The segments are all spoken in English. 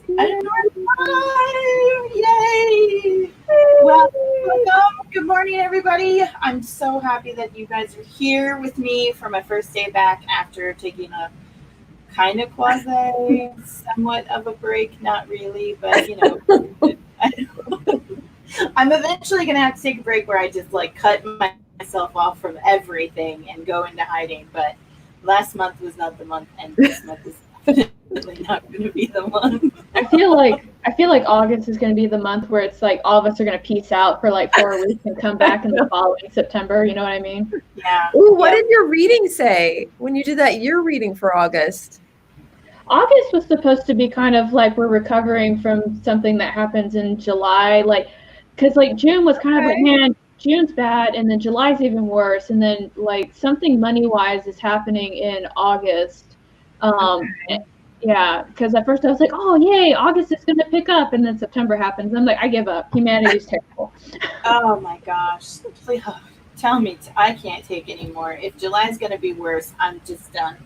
I don't know. Yay! Well, welcome. Good morning, everybody. I'm so happy that you guys are here with me for my first day back after taking a kind of quasi, somewhat of a break. Not really, but I'm eventually going to have to take a break where I just like cut myself off from everything and go into hiding. But last month was not the month, and this month is definitely not going to be the month. I feel like August is going to be the month where it's like all of us are going to peace out for like 4 weeks and come back in the following September. You know what I mean? Yeah. Ooh, what did your reading say when you did that year reading for August? August was supposed to be kind of like we're recovering from something that happens in July, like because like June was kind of like, man, June's bad, and then July's even worse, and then like something money wise is happening in August. Yeah, because at first I was like, oh yay, August is gonna pick up, and then September happens. I'm like, I give up. Humanity's terrible. Oh my gosh. Please, tell me, I can't take anymore. If July's gonna be worse, I'm just done.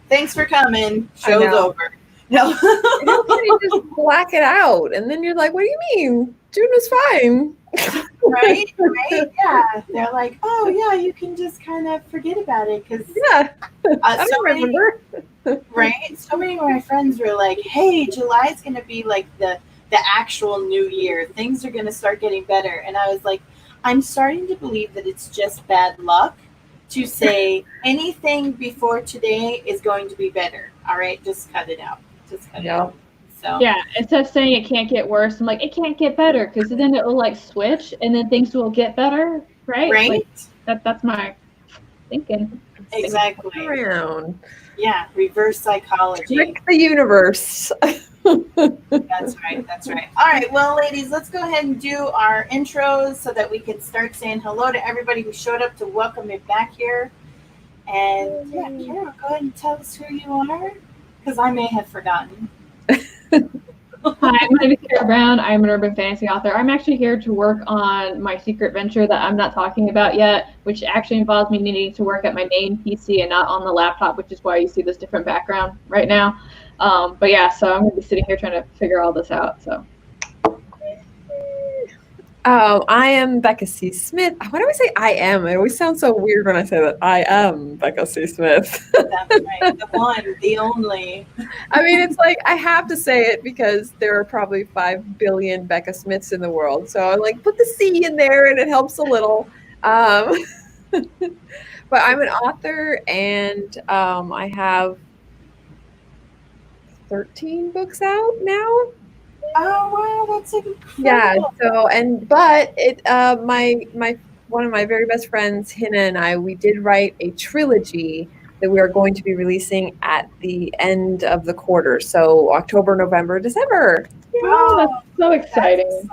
Thanks for coming. Show's over. No. You just black it out, and then you're like, what do you mean? June was fine. Right? Yeah. They're like, oh yeah, you can just kind of forget about it because I don't remember. Right? So many of my friends were like, hey, July's gonna be like the actual new year. Things are gonna start getting better. And I was like, I'm starting to believe that it's just bad luck to say anything before today is going to be better. All right, just cut it out. Just cut it out. So yeah, instead of saying it can't get worse, I'm like, it can't get better, because then it will like switch and then things will get better, right? Right. Like, that's my thinking. Exactly. Around. Yeah, reverse psychology. Trick the universe. That's right. All right, well, ladies, let's go ahead and do our intros so that we can start saying hello to everybody who showed up to welcome me back here. And yeah, Carrow, go ahead and tell us who you are, because I may have forgotten. Hi, my name is Carrow Brown. I'm an urban fantasy author. I'm actually here to work on my secret venture that I'm not talking about yet, which actually involves me needing to work at my main PC and not on the laptop, which is why you see this different background right now. But yeah, so I'm going to be sitting here trying to figure all this out. So. I am Becca C. Smith. Why do I say I am? It always sounds so weird when I say that. I am Becca C. Smith. That's right. The one, the only. I mean, it's like I have to say it because there are probably 5 billion Becca Smiths in the world. So I like put the C in there and it helps a little. But I'm an author and I have 13 books out now. Oh wow, that's incredible. Yeah. So but my one of my very best friends, Hina, and we did write a trilogy that we are going to be releasing at the end of the quarter. So October, November, December. Oh, that's so exciting.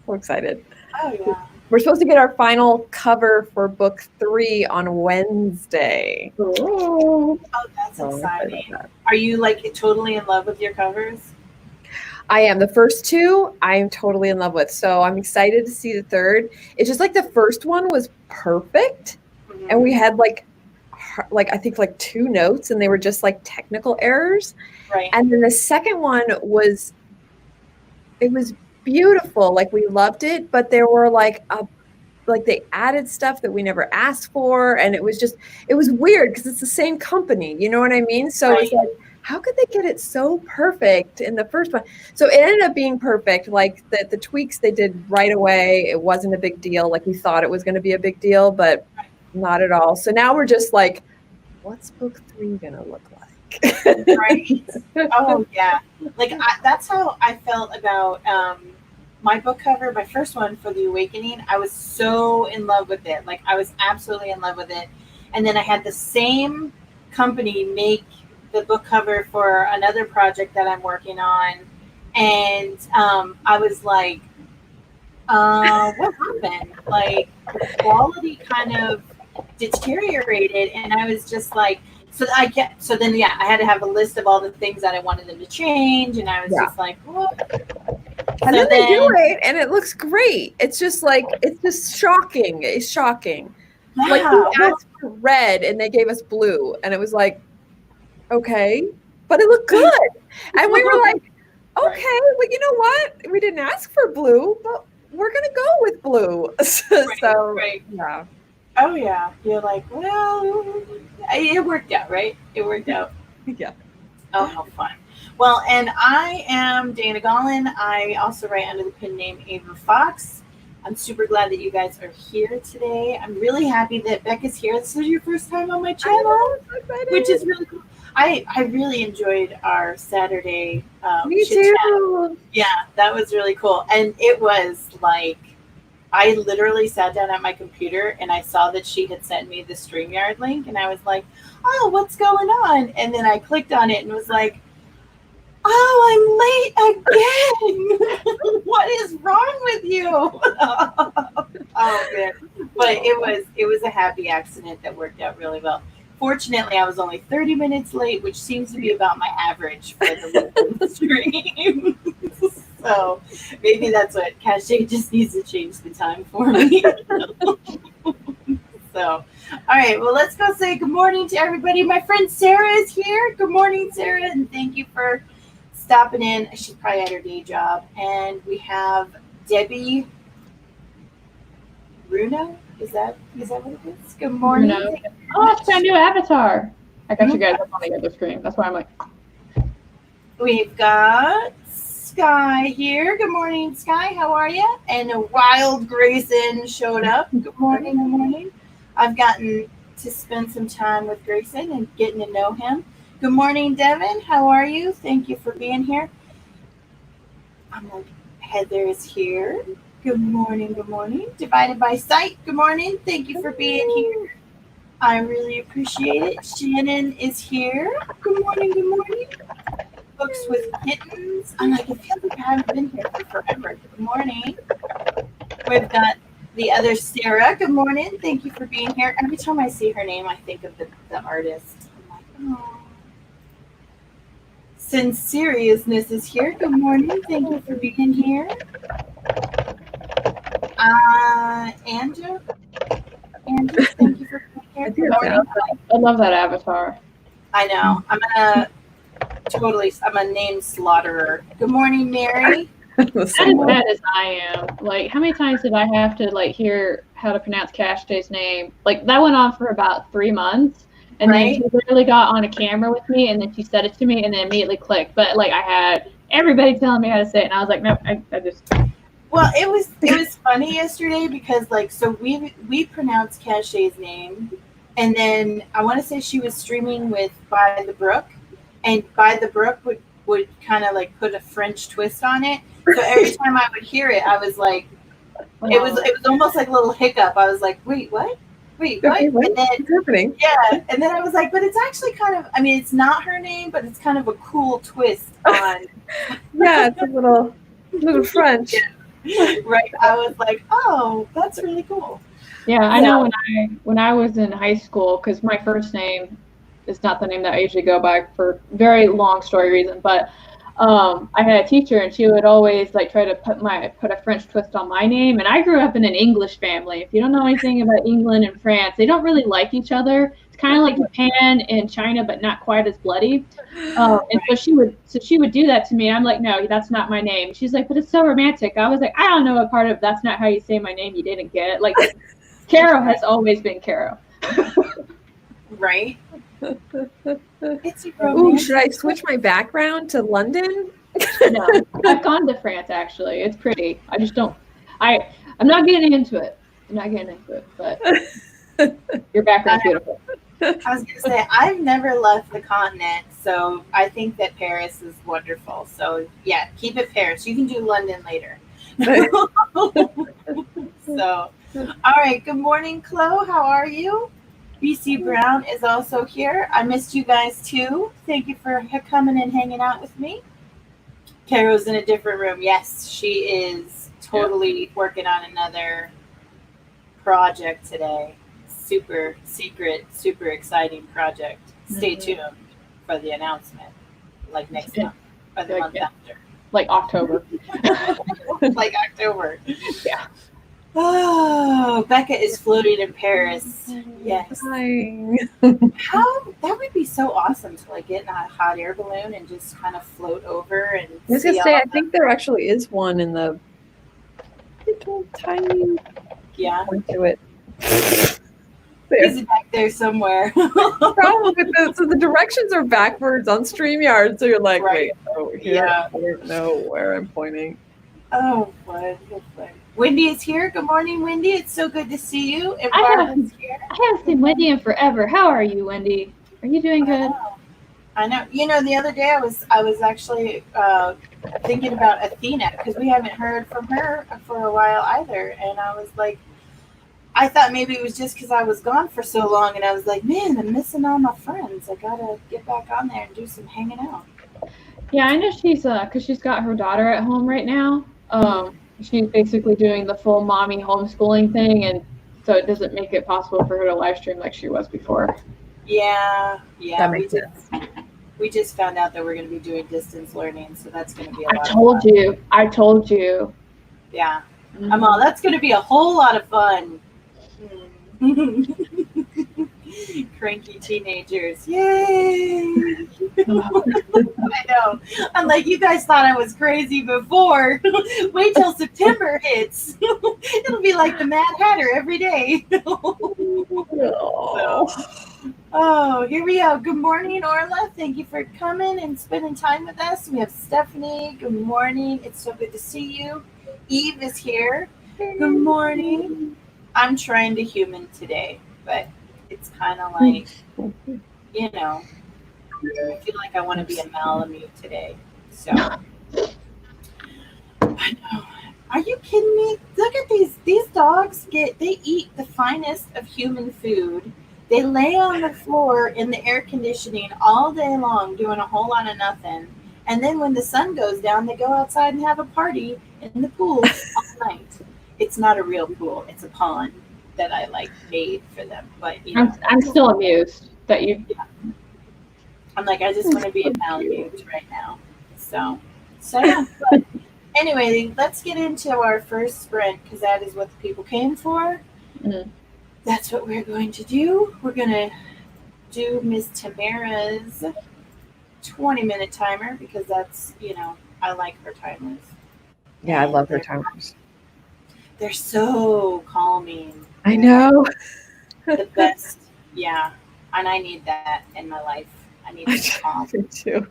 So excited. Oh yeah. We're supposed to get our final cover for book 3 on Wednesday. Oh, that's exciting. Are you like totally in love with your covers? I am. The first 2, I am totally in love with. So I'm excited to see the third. It's just like the first one was perfect. Mm-hmm. And we had like I think like 2 notes and they were just like technical errors. Right. And then the second one was beautiful. Like we loved it, but there were like they added stuff that we never asked for. And it was weird because it's the same company. You know what I mean? So It's like, how could they get it so perfect in the first one? So it ended up being perfect. Like the tweaks they did right away. It wasn't a big deal. Like we thought it was going to be a big deal, but not at all. So now we're just like, what's book 3 going to look like? Right. Oh yeah. Like that's how I felt about my book cover, my first one for The Awakening. I was so in love with it. Like I was absolutely in love with it. And then I had the same company make the book cover for another project that I'm working on, and I was like, what happened? Like the quality kind of deteriorated, and I was just like, so then I had to have a list of all the things that I wanted them to change, and I was just like, what? And then they do it, and it looks great. It's just like, it's just shocking. It's shocking. Yeah, like we asked for red, and they gave us blue, and it was like, okay, but it looked good. And we were like, okay, well, you know what? We didn't ask for blue, but we're gonna go with blue. So right. yeah. Oh yeah. You're like, well, it worked out, right? It worked out. Yeah. Oh, how fun. Well, and I am Dana Gaulin. I also write under the pen name Ava Fox. I'm super glad that you guys are here today. I'm really happy that Becca's here. This is your first time on my channel, which is really cool. I really enjoyed our Saturday Me chit chat. too. Yeah, that was really cool. And it was like, I literally sat down at my computer and I saw that she had sent me the StreamYard link and I was like, oh, what's going on? And then I clicked on it and was like, oh, I'm late again. What is wrong with you? Oh man. But it was a happy accident that worked out really well. Fortunately, I was only 30 minutes late, which seems to be about my average for the stream. So maybe that's what Cache just needs to change the time for me. So, all right, well, let's go say good morning to everybody. My friend Sarah is here. Good morning, Sarah, and thank you for stopping in. She's probably at her day job. And we have Debbie Bruno. Is that what it is? Good morning. Bruno. Oh, it's my new avatar. I got you guys up on the other screen. That's why I'm like. We've got Sky here. Good morning, Sky. How are you? And a Wild Grayson showed up. Good morning. Good morning. I've gotten to spend some time with Grayson and getting to know him. Good morning, Devin. How are you? Thank you for being here. I'm like, Heather is here. Good morning. Good morning. Divided by Sight. Good morning. Thank you for being here. I really appreciate it. Shannon is here. Good morning. Good morning. Books with Kittens. I'm like, it feels like I haven't been here for forever. Good morning. We've got the other Sarah. Good morning. Thank you for being here. Every time I see her name, I think of the artist. I'm like, oh. Sinceriousness is here. Good morning. Thank you for being here. Andrew, thank you for being here. Good morning. I love that avatar. I know. I'm a name slaughterer. Good morning, Mary. Not as bad as I am. Like, how many times did I have to like hear how to pronounce Cash's name? Like, that went on for about 3 months, and then she literally got on a camera with me, and then she said it to me, and then immediately clicked. But like, I had everybody telling me how to say it, and I was like, no, I just. Well, it was funny yesterday because like, so we pronounced Cash's name, and then I want to say she was streaming with By the Brook, and By the Brook would kind of like put a French twist on it. So every time I would hear it, I was like, it was almost like a little hiccup. I was like, wait, what? Wait, what? Okay, and then, what's happening? Yeah, and then I was like, but it's actually kind of, I mean, it's not her name, but it's kind of a cool twist on. Yeah, it's a little French. Yeah. Right. I was like, oh, that's really cool. Yeah, I know when I was in high school, because my first name is not the name that I usually go by for very long story reason, but I had a teacher and she would always like try to put a French twist on my name. And I grew up in an English family. If you don't know anything about England and France, they don't really like each other. It's kind of like Japan and China, but not quite as bloody. And so she would do that to me. I'm like, no, that's not my name. She's like, but it's so romantic. I was like, I don't know what part of that's not how you say my name you didn't get. Like, Carrow has always been Carrow. Right. It's Ooh, should I switch my background to London? No, I've gone to France actually. It's pretty. I just don't. I'm not getting into it. But your background's beautiful. I was gonna say I've never left the continent, so I think that Paris is wonderful. So yeah, keep it Paris. You can do London later. So, all right. Good morning, Chloe. How are you? BC Brown is also here. I missed you guys too. Thank you for coming and hanging out with me. Carrow's in a different room. Yes, she is totally working on another project today. Super secret, super exciting project. Stay tuned for the announcement, like next month or the month after. Like October. Like October. Yeah. Oh, Becca is floating in Paris. Yes. How that would be so awesome to like get in a hot air balloon and just kind of float over and I was gonna say, I think there actually is one in the little tiny point to it. He's back there somewhere. The problem with this, so the directions are backwards on StreamYard, so you're like, wait, oh, here, I don't know where I'm pointing. Oh, fun. Wendy is here. Good morning, Wendy. It's so good to see you. And I Barbara's here. haven't seen Wendy in forever. How are you, Wendy? Are you doing good? I know. You know, the other day I was actually thinking about Athena because we haven't heard from her for a while either, and I was like, I thought maybe it was just because I was gone for so long, and I was like, man, I'm missing all my friends. I gotta get back on there and do some hanging out. Yeah, I know she's because she's got her daughter at home right now. She's basically doing the full mommy homeschooling thing, and so it doesn't make it possible for her to live stream like she was before. Yeah, that makes sense. We just found out that we're going to be doing distance learning, so that's going to be a lot of fun. I told you. Yeah. That's going to be a whole lot of fun. Cranky teenagers. Yay! I know. I'm like, you guys thought I was crazy before. Wait till September hits. It'll be like the Mad Hatter every day. Oh, here we go. Good morning, Orla. Thank you for coming and spending time with us. We have Stephanie. Good morning. It's so good to see you. Eve is here. Good morning. I'm trying to human today, but it's kind of like, you know, I feel like I want to be a Malamute today. So, I know. Are you kidding me? Look at these dogs. They eat the finest of human food. They lay on the floor in the air conditioning all day long doing a whole lot of nothing. And then when the sun goes down, they go outside and have a party in the pool all night. It's not a real pool. It's a pond that I made for them. But you know, I'm still amused that you. Yeah. I'm like, I just want to be a Malamute right now. So yeah. But anyway, let's get into our first sprint because that is what the people came for. Mm-hmm. That's what we're going to do. We're going to do Miss Tamara's 20-minute timer because that's, I like her timers. Yeah, I love her timers. They're so calming. I know. The best. Yeah. And I need that in my life. I need to calm. Me too.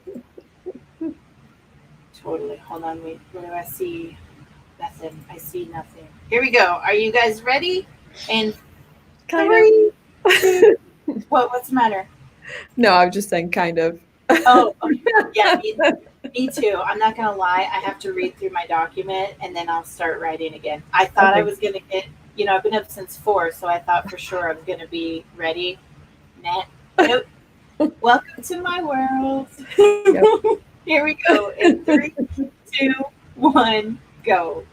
Totally. Hold on. Wait. What do I see? Nothing. I see nothing. Here we go. Are you guys ready? And kind of. What's the matter? No, I'm just saying kind of. Oh, yeah, me too. I'm not going to lie. I have to read through my document and then I'll start writing again. I thought I was going to get, I've been up since 4, so I thought for sure I was going to be ready. Nope. Welcome to my world. Yep. Here we go. In 3, 2, 1, go.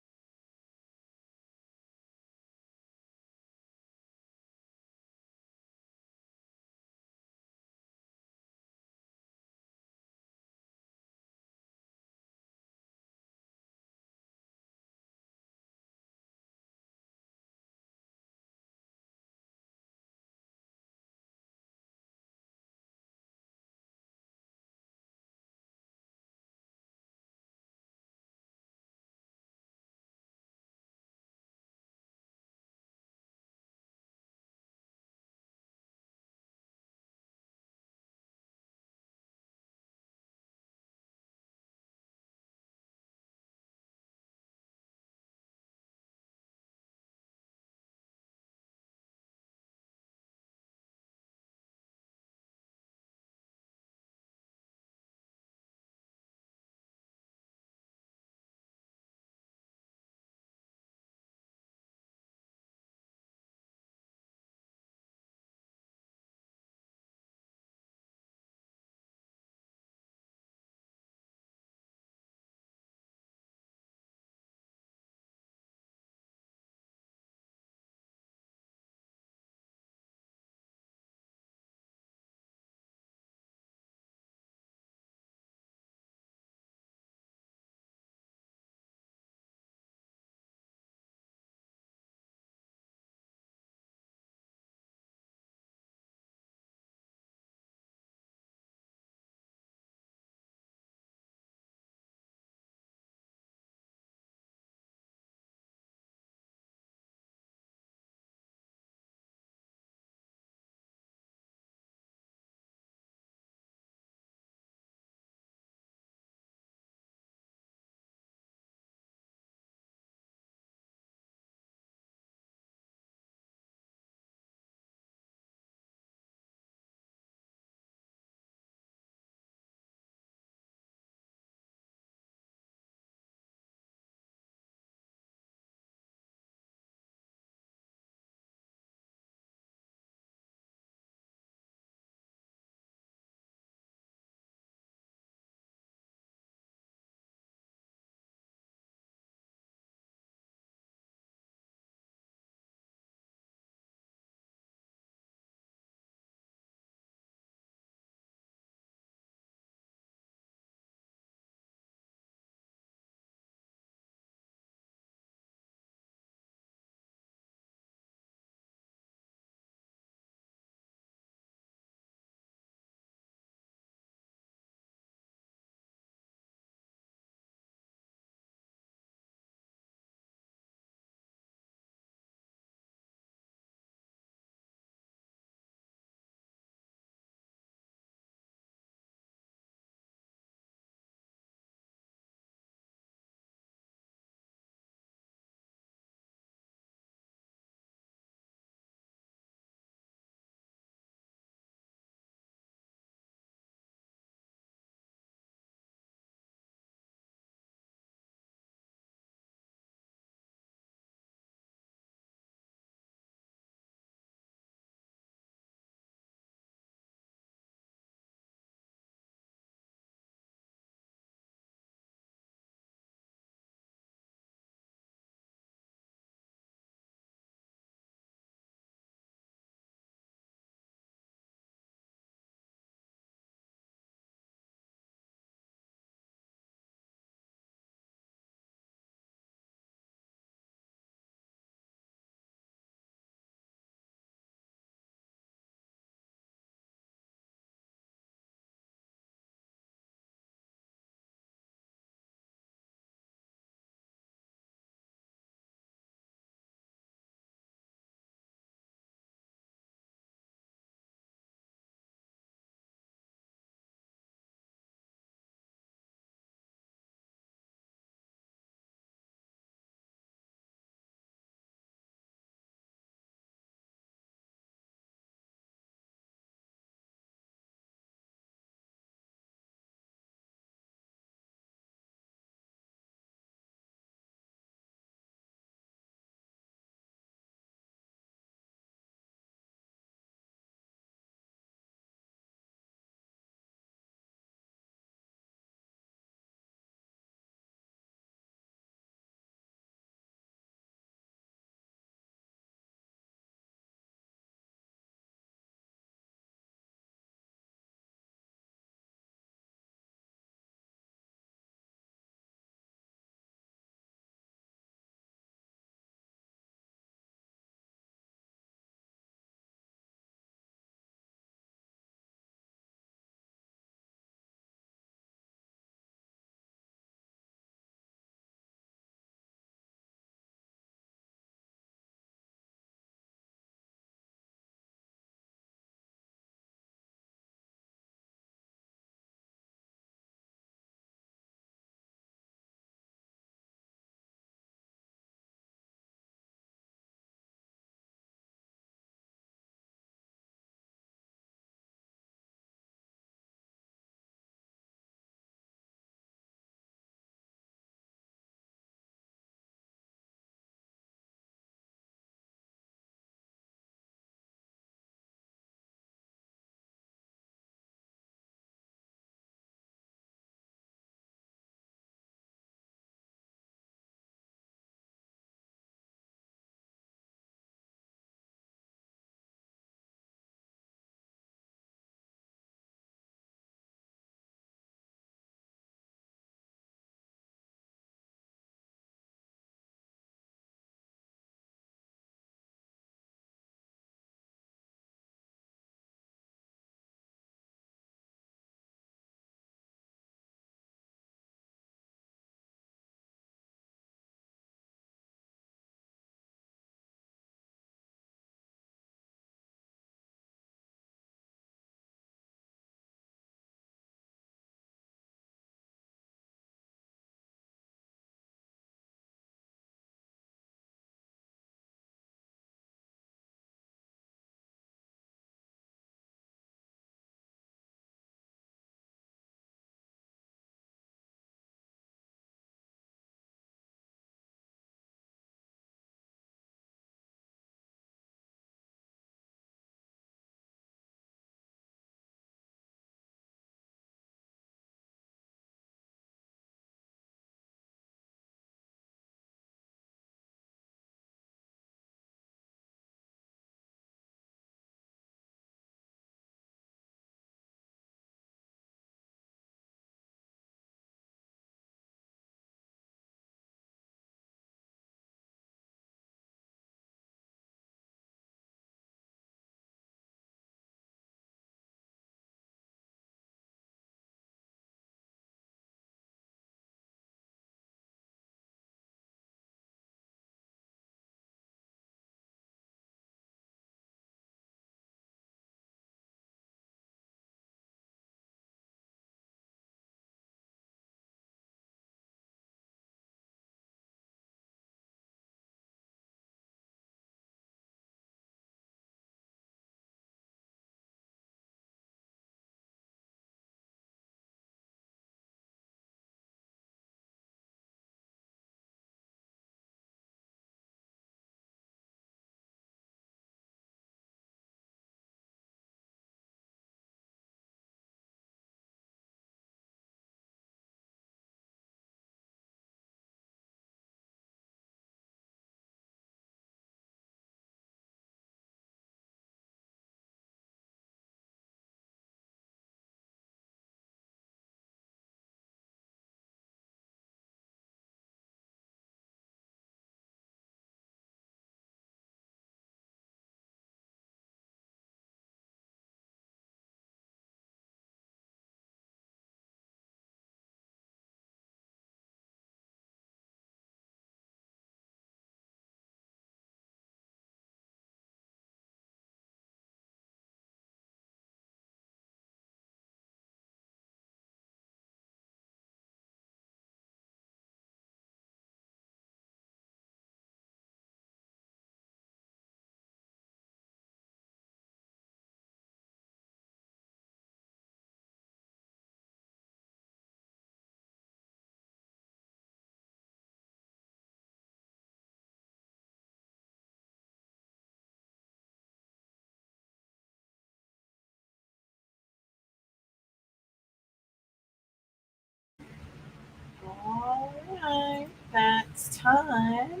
it's time.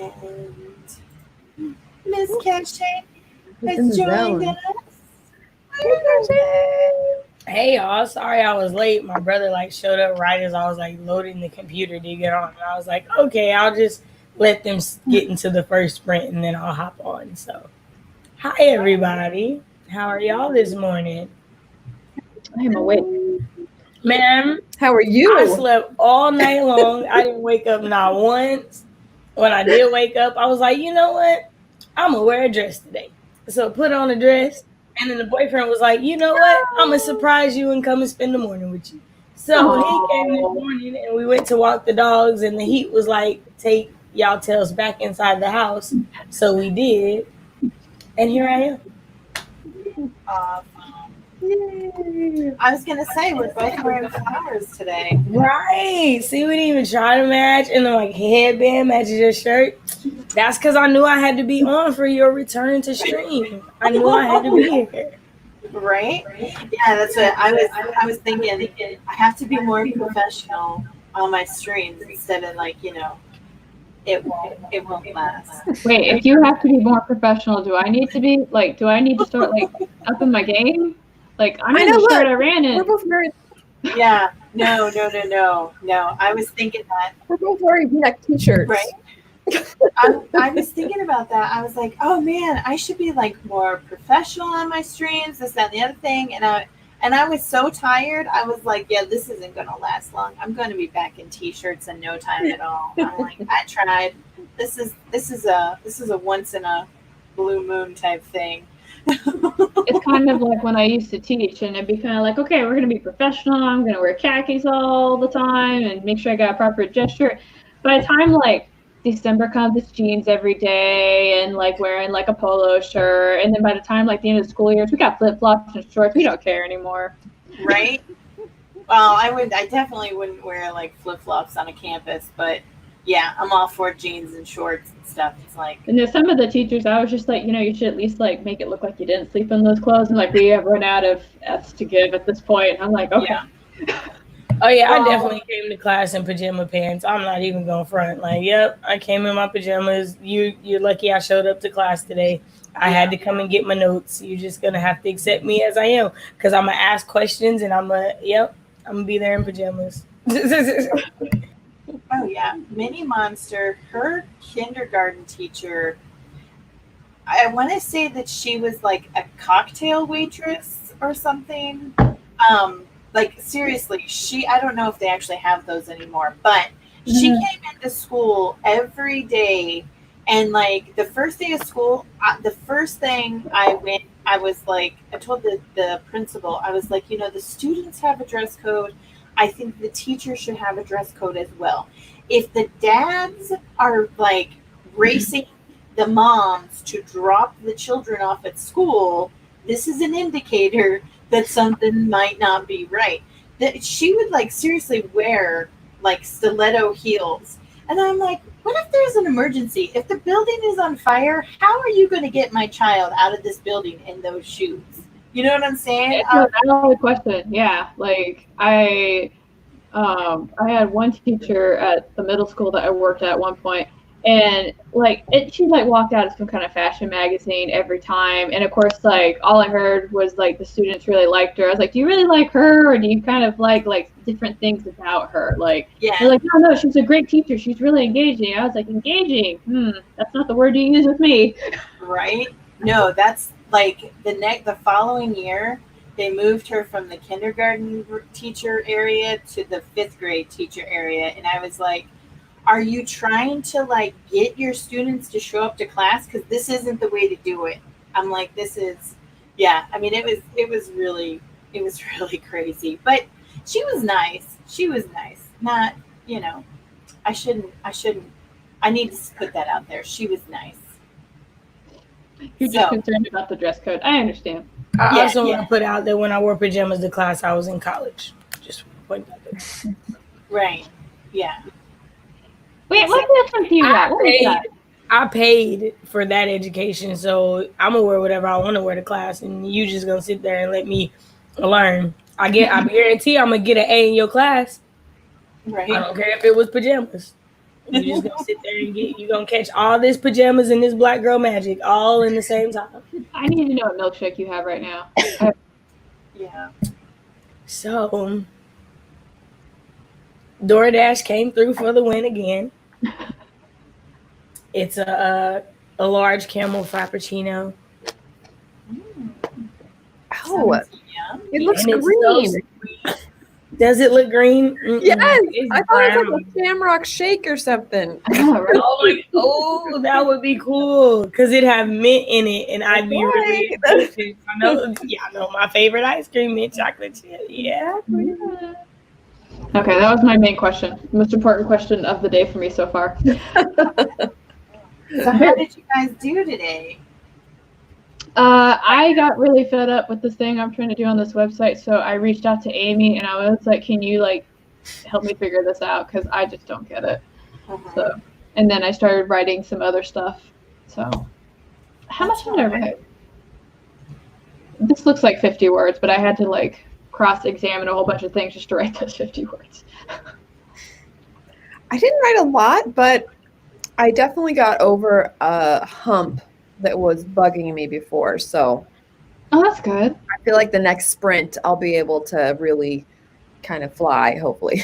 And Miss Cashay has joined us. Hey y'all, sorry I was late. My brother showed up right as I was loading the computer to get on. And I was like, okay, I'll just let them get into the first sprint and then I'll hop on. So, hi everybody. How are y'all this morning? I am awake. Ma'am, How are you? I slept all night long. I didn't wake up not once. When I did wake up, I was like, you know what? I'm going to wear a dress today. So put on a dress. And then the boyfriend was like, you know what? I'm going to surprise you and come and spend the morning with you. So he came this morning and we went to walk the dogs. And the heat was like, take y'all tails back inside the house. So we did. And here I am. Yay. I was gonna say we're both wearing flowers today. Right. See, we didn't even try to match. And then headband matches your shirt. That's because I knew I had to be on for your return to stream. I knew I had to be here. Right? Yeah, that's what I was thinking. I have to be more professional on my streams instead of it won't last. Wait, if you have to be more professional, do I need to be do I need to start upping my game? I'm in the shirt I ran in. We're both very. Yeah. No. I was thinking that. We're both wearing V-neck t-shirts. Right. I was thinking about that. I was like, oh man, I should be more professional on my streams, this, that, and the other thing. And I was so tired. I was like, yeah, this isn't gonna last long. I'm gonna be back in t-shirts in no time at all. I'm like, I tried. This is a once in a blue moon type thing. It's kind of like when I used to teach, and it'd be kind of okay, we're going to be professional. I'm going to wear khakis all the time and make sure I got a proper gesture. By the time December comes, it's jeans every day and wearing a polo shirt. And then by the time the end of the school years, we got flip flops and shorts. We don't care anymore. Right? Well, I definitely wouldn't wear flip flops on a campus, but yeah, I'm all for jeans and shorts and stuff. It's and there's some of the teachers, I was just you should at least make it look like you didn't sleep in those clothes, and we have run out of F's to give at this point. I'm like, okay. Yeah. Oh yeah, I definitely came to class in pajama pants. I'm not even going front. Yep, I came in my pajamas. You're lucky I showed up to class today. I had to come and get my notes. You're just gonna have to accept me as I am, because I'm gonna ask questions and I'm gonna be there in pajamas. Oh yeah, Minnie Monster, her kindergarten teacher, I want to say that she was a cocktail waitress or something. Seriously, I don't know if they actually have those anymore, but she came into school every day, and the first day of school, the first thing I was I told the principal, I was like, the students have a dress code. I think the teachers should have a dress code as well. If the dads are racing the moms to drop the children off at school, this is an indicator that something might not be right. That she would seriously wear stiletto heels. And I'm like, what if there's an emergency? If the building is on fire, how are you going to get my child out of this building in those shoes? You know what I'm saying? It's a valid question. Yeah. I had one teacher at the middle school that I worked at one point, and she walked out of some kind of fashion magazine every time, and of course all I heard was the students really liked her. I was like, do you really like her, or do you kind of like different things about her? Yeah. They're no, she's a great teacher, she's really engaging. I was like, engaging? That's not the word you use with me. Right? No, that's the following year, they moved her from the kindergarten teacher area to the 5th grade teacher area. And I was like, are you trying to get your students to show up to class? Because this isn't the way to do it. I'm like, this is, yeah. I mean, it was really crazy, but she was nice. Not, I need to put that out there. She was nice. You're just concerned about the dress code. I understand. I also want to put out that when I wore pajamas to class, I was in college. Just point that out. Right. Yeah. Wait, what difference do you got? What is that? I paid for that education, so I'm gonna wear whatever I want to wear to class, and you just gonna sit there and let me learn. I guarantee I'm gonna get an A in your class. Right. I don't care if it was pajamas. You just gonna sit there and you gonna catch all this pajamas and this black girl magic all in the same time. I need to know what milkshake you have right now. Yeah. So DoorDash came through for the win again. It's a large caramel frappuccino. Oh, Sounds yum. it looks And it's green. so sweet. Does it look green? Yes, It's I thought it was brown. like a Shamrock Shake or something. Oh, that would be cool because it'd have mint in it, and I'd be really Right. interested. I know my favorite ice cream, mint chocolate chip. Yeah. Okay, that was my main question. Most important question of the day for me so far. So how did you guys do today? I got really fed up with this thing I'm trying to do on this website, so I reached out to Amy and I was like, "Can you like help me figure this out? Because I just don't get it." So, and then I started writing some other stuff. So, how much did I write? This looks like 50 words, but I had to like cross-examine a whole bunch of things just to write those 50 words. I didn't write a lot, but I definitely got over a hump that was bugging me before. So Oh, that's good. I feel like the next sprint, I'll be able to really kind of fly, hopefully.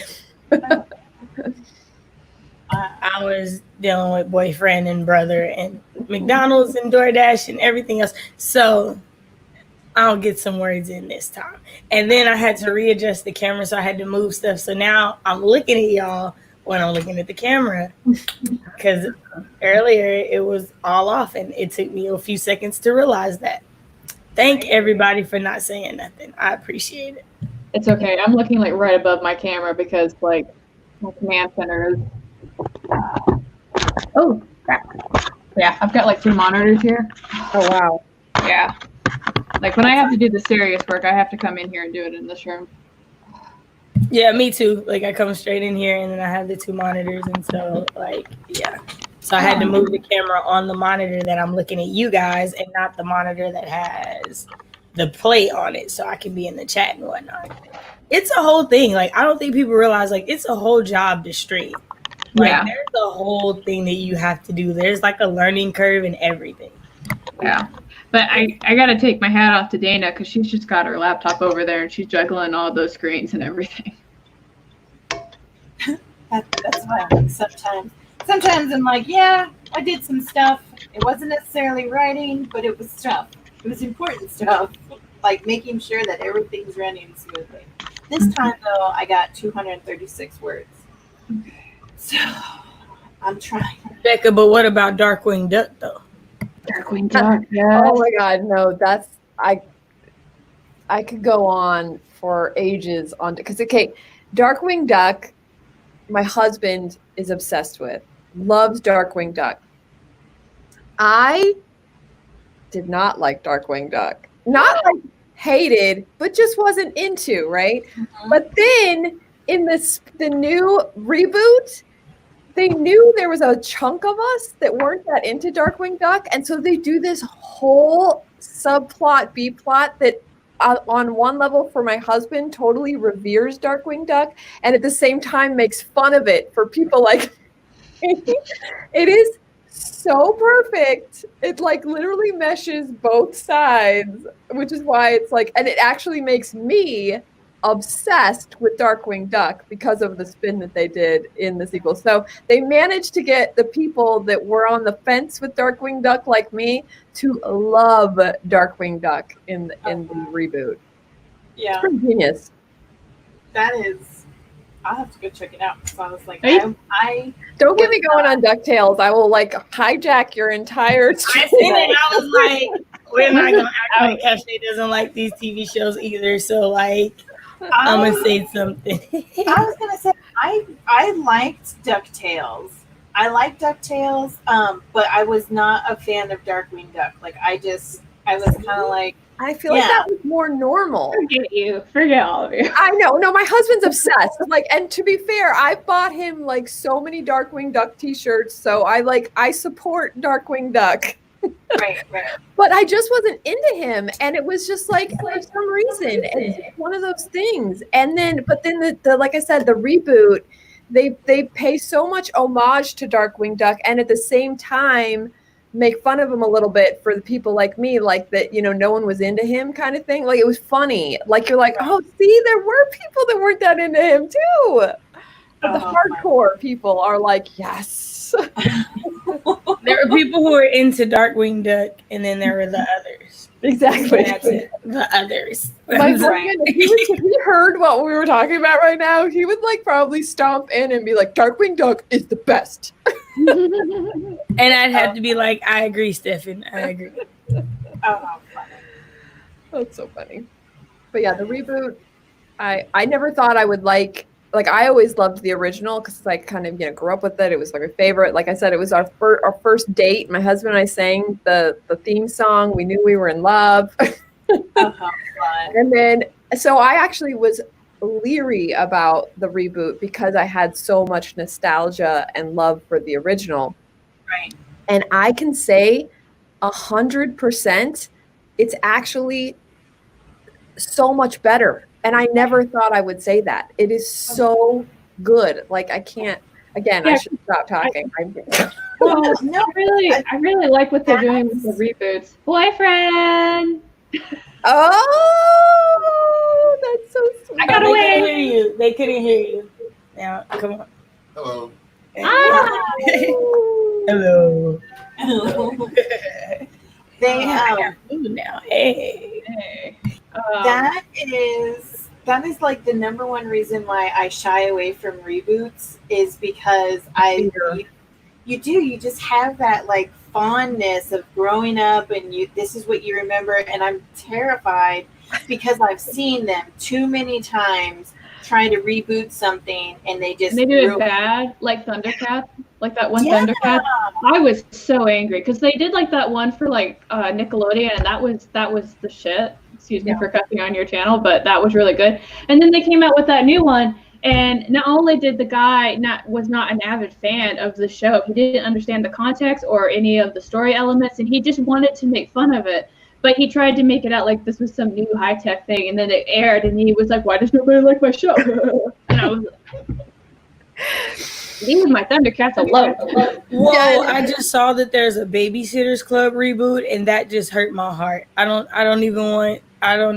I was dealing with boyfriend and brother and McDonald's and DoorDash and everything else. So I'll get some words in this time. And then I had to readjust the camera, so I had to move stuff. So now I'm looking at y'all when I'm looking at the camera. Because earlier it was all off, and it took me a few seconds to realize that. Thank everybody for not saying nothing. I appreciate it. It's okay. I'm looking like right above my camera because like my command center is. Oh, crap. Yeah, I've got like 2 monitors here. Oh, wow. Yeah. Like when I have to do the serious work, I have to come in here and do it in this room. Yeah, me too. Like I come straight in here and then I have the 2 monitors, and so like yeah. So I had to move the camera on the monitor that I'm looking at you guys and not the monitor that has the plate on it, so I can be in the chat and whatnot. It's a whole thing. Like I don't think people realize like it's a whole job to stream. Like Yeah. there's a whole thing that you have to do. There's like a learning curve and everything. Yeah. But I got to take my hat off to Dana because she's just got her laptop over there and she's juggling all those screens and everything. That's fine. Sometimes I'm like, yeah, I did some stuff. It wasn't necessarily writing, but it was stuff. It was important stuff, like making sure that everything's running smoothly. This time, though, I got 236 words. So I'm trying. Becca, but what about Darkwing Duck though? Darkwing Duck, yeah. Oh my God, no, that's I could go on for ages on because okay, Darkwing Duck, my husband is obsessed with, loves Darkwing Duck. I did not like Darkwing Duck. Not like hated, but just wasn't into, right? But then in the new reboot, they knew there was a chunk of us that weren't that into Darkwing Duck, and so they do this whole subplot, B-plot that on one level for my husband totally reveres Darkwing Duck, and at the same time makes fun of it for people like me. It is so perfect. It like literally meshes both sides, which is why it's like, and it actually makes me obsessed with Darkwing Duck because of the spin that they did in the sequel. So they managed to get the people that were on the fence with Darkwing Duck like me to love Darkwing Duck in the reboot. Yeah, It's pretty genius. that is. I'll have to go check it out because I was like, Hey. I Don't get me going on DuckTales. I will like hijack your entire I seen it. I was like, we're not gonna act like Cache doesn't like these TV shows either. So like, I'm gonna say something. I was gonna say I liked DuckTales. I liked DuckTales, but I was not a fan of Darkwing Duck. Like I was kind of like, I feel like that was more normal. Forget you. Forget all of you. I know. No, my husband's obsessed. Like, and to be fair, I bought him like so many Darkwing Duck t-shirts. So I support Darkwing Duck. right. But I just wasn't into him. And it was just like, for some reason, it's one of those things. And then, but then the like I said, the reboot, they pay so much homage to Darkwing Duck, and at the same time make fun of him a little bit for the people like me, like that, you know, no one was into him kind of thing. Like, it was funny. Like, you're like, oh, see, there were people that weren't that into him too. But the hardcore people are like, yes. There are people who are into Darkwing Duck, and then there are the others. Exactly. That's it. The others. My friend, if he heard what we were talking about right now, he would like probably stomp in and be like, Darkwing Duck is the best. And I'd have to be like, I agree, Stefan. I agree. Oh, how funny. That's so funny. But yeah, the reboot, I never thought I would like I always loved the original because I kind of, you know, grew up with it. It was like my favorite. Like I said, it was our first date. My husband and I sang the theme song. We knew we were in love. And then, so I actually was leery about the reboot because I had so much nostalgia and love for the original. Right. And I can say 100%, it's actually so much better. And I never thought I would say that. It is so good. Like, I can't, again, I should stop talking. Well, no, I really like what they're doing with the reboots. Boyfriend! Oh, that's so sweet. I got They away. couldn't hear you. They couldn't hear you. Now, come on. Hello. Hello. They Now, hey. that is like the number one reason why I shy away from reboots, is because you just have that like fondness of growing up, and this is what you remember, and I'm terrified because I've seen them too many times trying to reboot something, and they do it bad, like Thundercats, like that one Thundercats. I was so angry because they did like that one for like Nickelodeon, and that was the shit. Excuse me for cussing on your channel, but that was really good. And then they came out with that new one, and not only did the guy was not an avid fan of the show, he didn't understand the context or any of the story elements, and he just wanted to make fun of it. But he tried to make it out like this was some new high-tech thing, and then it aired, and he was like, why does nobody like my show? And I was like, leave my Thundercats alone. Whoa, I just saw that there's a Babysitters Club reboot, and that just hurt my heart. I don't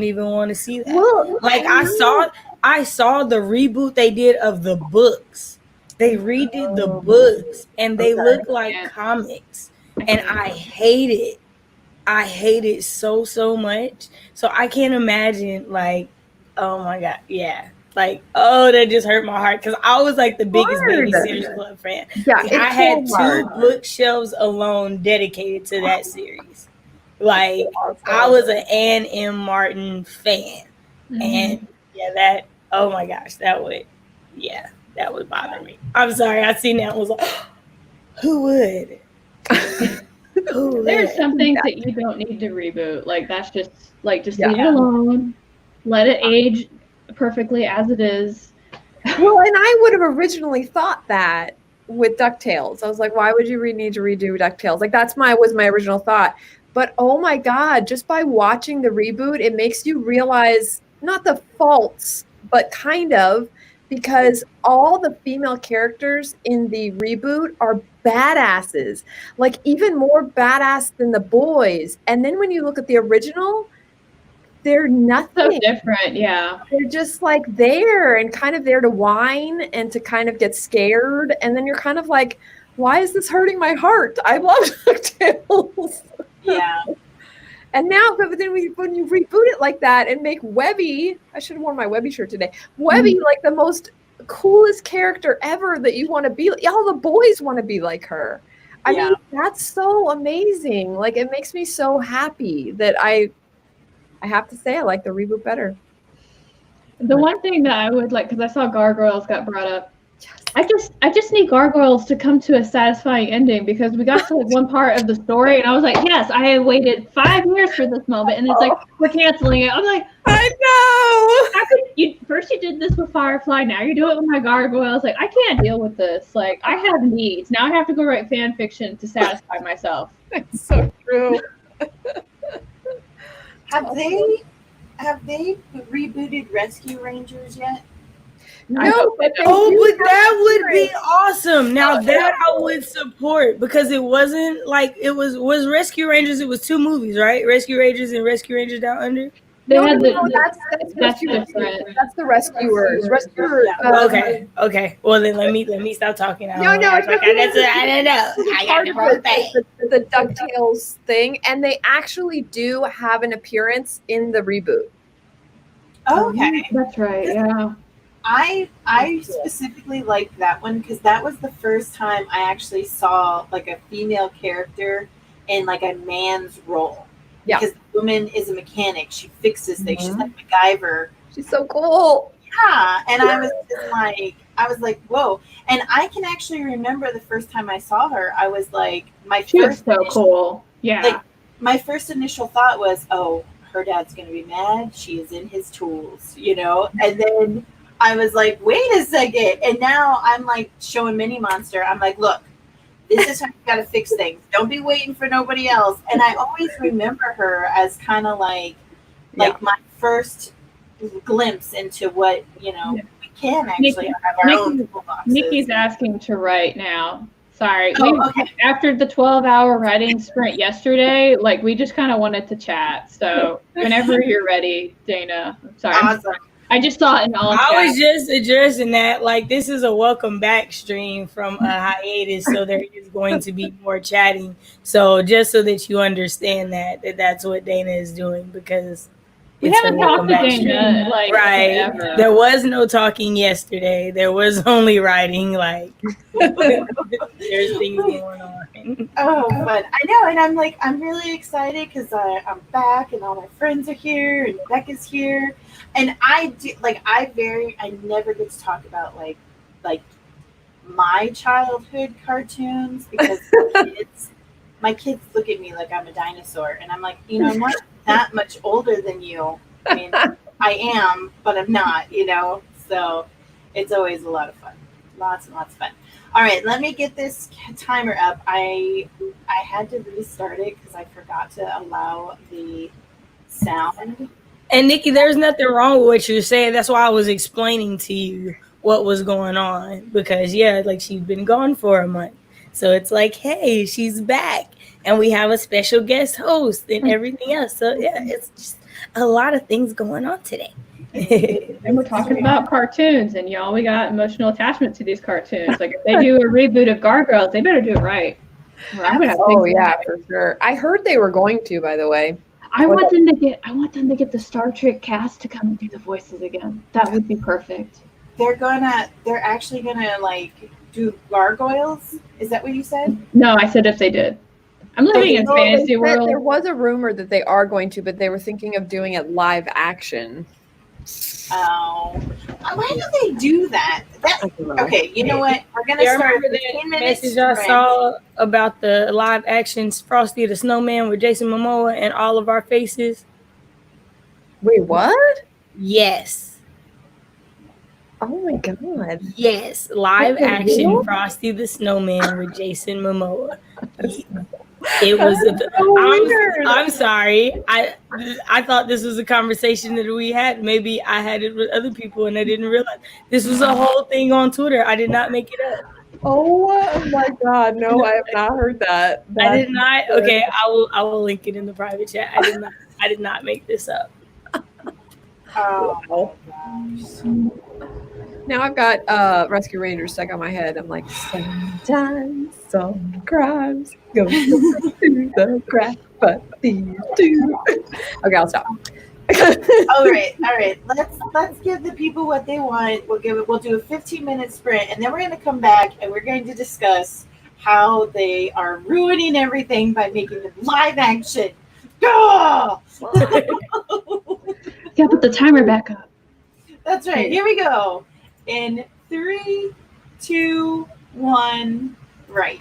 even want to see that. Well, like I saw the reboot they did of the books. They redid the books, and they look like comics, and I hate it. I hate it so much. So I can't imagine, like, oh my god, yeah. Like, oh, that just hurt my heart because I was like the biggest Babysitters Club fan. Yeah, I had 2 bookshelves alone dedicated to that series. Like, I was an Ann M. Martin fan. And that, oh my gosh, that would bother me. I'm sorry, I seen that and was like, who would? There's some things that you don't need to reboot. Like, that's just leave it alone. Let it age perfectly as it is. Well, and I would have originally thought that with DuckTales. I was like, why would you need to redo DuckTales? Like, was my original thought. But oh my God, just by watching the reboot, it makes you realize not the faults, but kind of, because all the female characters in the reboot are badasses, like even more badass than the boys. And then when you look at the original, they're nothing. So different, yeah. They're just like there and kind of there to whine and to kind of get scared. And then you're kind of like, why is this hurting my heart? I love DuckTales. Yeah. And now, but then when you reboot it like that and make Webby, I should have worn my Webby shirt today. Webby, like the most coolest character ever that you want to be. All the boys want to be like her. I mean, that's so amazing. Like, it makes me so happy that I have to say I like the reboot better. The one thing that I would like, because I saw Gargoyles got brought up, I just need Gargoyles to come to a satisfying ending, because we got to like one part of the story and I was like, yes, I have waited 5 years for this moment, and it's like we're canceling it. I'm like, I know. how could you did this with Firefly, now you do it with my Gargoyles. Like, I can't deal with this. Like, I have needs. Now I have to go write fan fiction to satisfy myself. That's so true. Have they rebooted Rescue Rangers yet? No, but they Oh, do but have that would be appearance. awesome. Now that I would support, because it wasn't like it was Rescue Rangers. It was 2 movies, right? Rescue Rangers and Rescue Rangers Down Under. They No, had no, no, that's that's rescuers. different. That's the rescuers. Rescuer. Okay. Well, then let me stop talking. I No, don't no, act like I don't know. I got part the of wrong thing. the DuckTales thing, and they actually do have an appearance in the reboot. Okay. That's right. Yeah. I specifically liked that one because that was the first time I actually saw like a female character in like a man's role. Yeah. Because the woman is a mechanic. She fixes things. She's like MacGyver. She's so cool. Yeah. And I was like, whoa. And I can actually remember the first time I saw her, I was like, She was so cool. Yeah. Like, my first initial thought was, oh, her dad's going to be mad. She is in his tools, you know? And then I was like, wait a second. And now I'm like showing Mini Monster. I'm like, look, this is how you got to fix things. Don't be waiting for nobody else. And I always remember her as kind of like my first glimpse into what, you know, we can actually have our own toolboxes. Nikki's asking to write now. Sorry. Okay. After the 12-hour writing sprint yesterday, like we just kind of wanted to chat. So whenever you're ready, Dana. Sorry. Awesome. I just saw it in all chat. I was just addressing that. Like, this is a welcome back stream from a hiatus, so there is going to be more chatting. So just so that you understand that's what Dana is doing, because we haven't talked to Dana like right. Ever. There was no talking yesterday. There was only writing. Like, there's things going on. Oh, but I know, and I'm like, I'm really excited because I'm back, and all my friends are here, and Becca's here, and I do like I never get to talk about like my childhood cartoons because my kids look at me like I'm a dinosaur, and I'm like, you know, I'm not that much older than you. I mean, I am, but I'm not, you know. So it's always a lot of fun, lots and lots of fun. All right, let me get this timer up. I had to restart it because I forgot to allow the sound. And Nikki, there's nothing wrong with what you're saying. That's why I was explaining to you what was going on, because like she's been gone for a month. So it's like, hey, she's back, and we have a special guest host and everything else. So it's just a lot of things going on today. And we're talking about cartoons, and y'all, we got emotional attachment to these cartoons. Like if they do a reboot of Gargoyles, they better do it right. Oh yeah, for sure. I heard they were going to, by the way. I want them to get the Star Trek cast to come and do the voices again. That would be perfect. They're actually gonna like do Gargoyles. Is that what you said? No, I said if they did. I'm living in fantasy world. There was a rumor that they are going to, but they were thinking of doing it live action. Oh, why do they do that? Okay, you know what? We're gonna start remember that message I saw about the live actions Frosty the Snowman with Jason Momoa and all of our faces. Wait, what? Yes. Oh my god. Yes, live action Frosty the Snowman with Jason Momoa. It was. I'm sorry. I thought this was a conversation that we had. Maybe I had it with other people and I didn't realize this was a whole thing on Twitter. I did not make it up. Oh my god! No, I have not heard that. I did not. Okay, I will link it in the private chat. I did not make this up. Oh my gosh. Now I've got Rescue Rangers stuck on my head. I'm like, sometimes some crimes go to the crack, but these two. Okay, I'll stop. All right. Let's give the people what they want. We'll do a 15-minute sprint, and then we're going to come back and we're going to discuss how they are ruining everything by making them live action. Go! Yeah, put the timer back up. That's right. Here we go. In 3, 2, 1, right.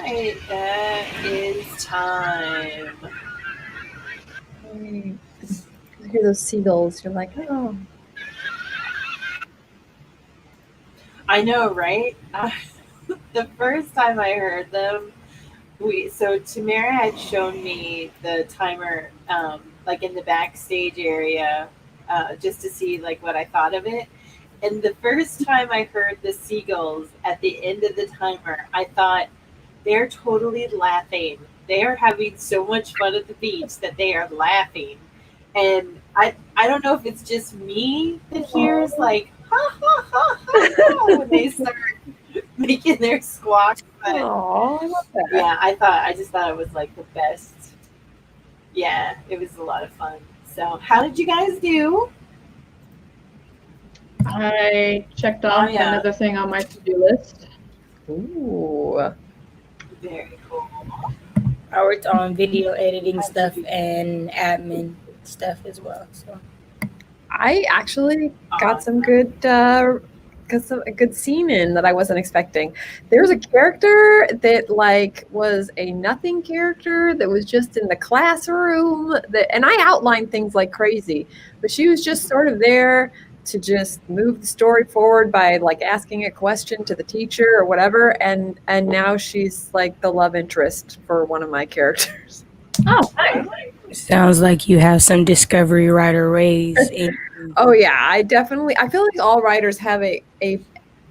right, that is time. You hear those seagulls, you're like, oh. I know, right? The first time I heard them, Tamara had shown me the timer, like in the backstage area, just to see like what I thought of it. And the first time I heard the seagulls at the end of the timer, I thought they're totally laughing. They are having so much fun at the beach that they are laughing. And I don't know if it's just me that hears like ha ha ha ha, ha when they start making their squawk. But Oh, I love that. yeah, I just thought it was like the best. Yeah, it was a lot of fun. So how did you guys do? I checked off another thing on my to-do list. Ooh. Very cool. I worked on video editing stuff and admin stuff as well. So I actually got some good a good scene in that I wasn't expecting. There's a character that like was a nothing character that was just in the classroom and I outlined things like crazy, but she was just sort of there to just move the story forward by like asking a question to the teacher or whatever, and now she's like the love interest for one of my characters. Oh, nice. sounds like you have some discovery writer ways in. Oh yeah, I feel like all writers have a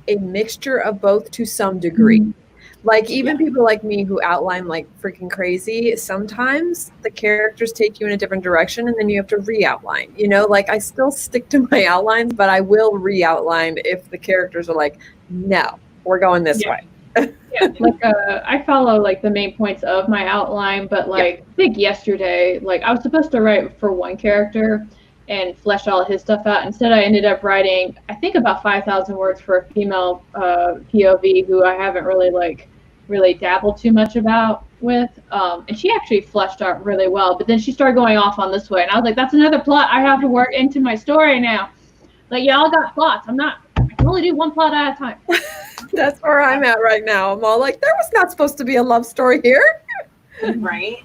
mixture of both to some degree. Mm-hmm. Like even people like me who outline like freaking crazy, sometimes the characters take you in a different direction and then you have to re-outline. You know, like I still stick to my outlines, but I will re-outline if the characters are like, no, we're going this way. Yeah, like I follow like the main points of my outline, but like I think yesterday, like I was supposed to write for one character and flesh all his stuff out. Instead, I ended up writing, I think, about 5,000 words for a female POV who I haven't really dabbled too much with. And she actually fleshed out really well. But then she started going off on this way, and I was like, that's another plot I have to work into my story now. Like, y'all got plots. I can only do one plot at a time. That's where I'm at right now. I'm all like, there was not supposed to be a love story here. Right?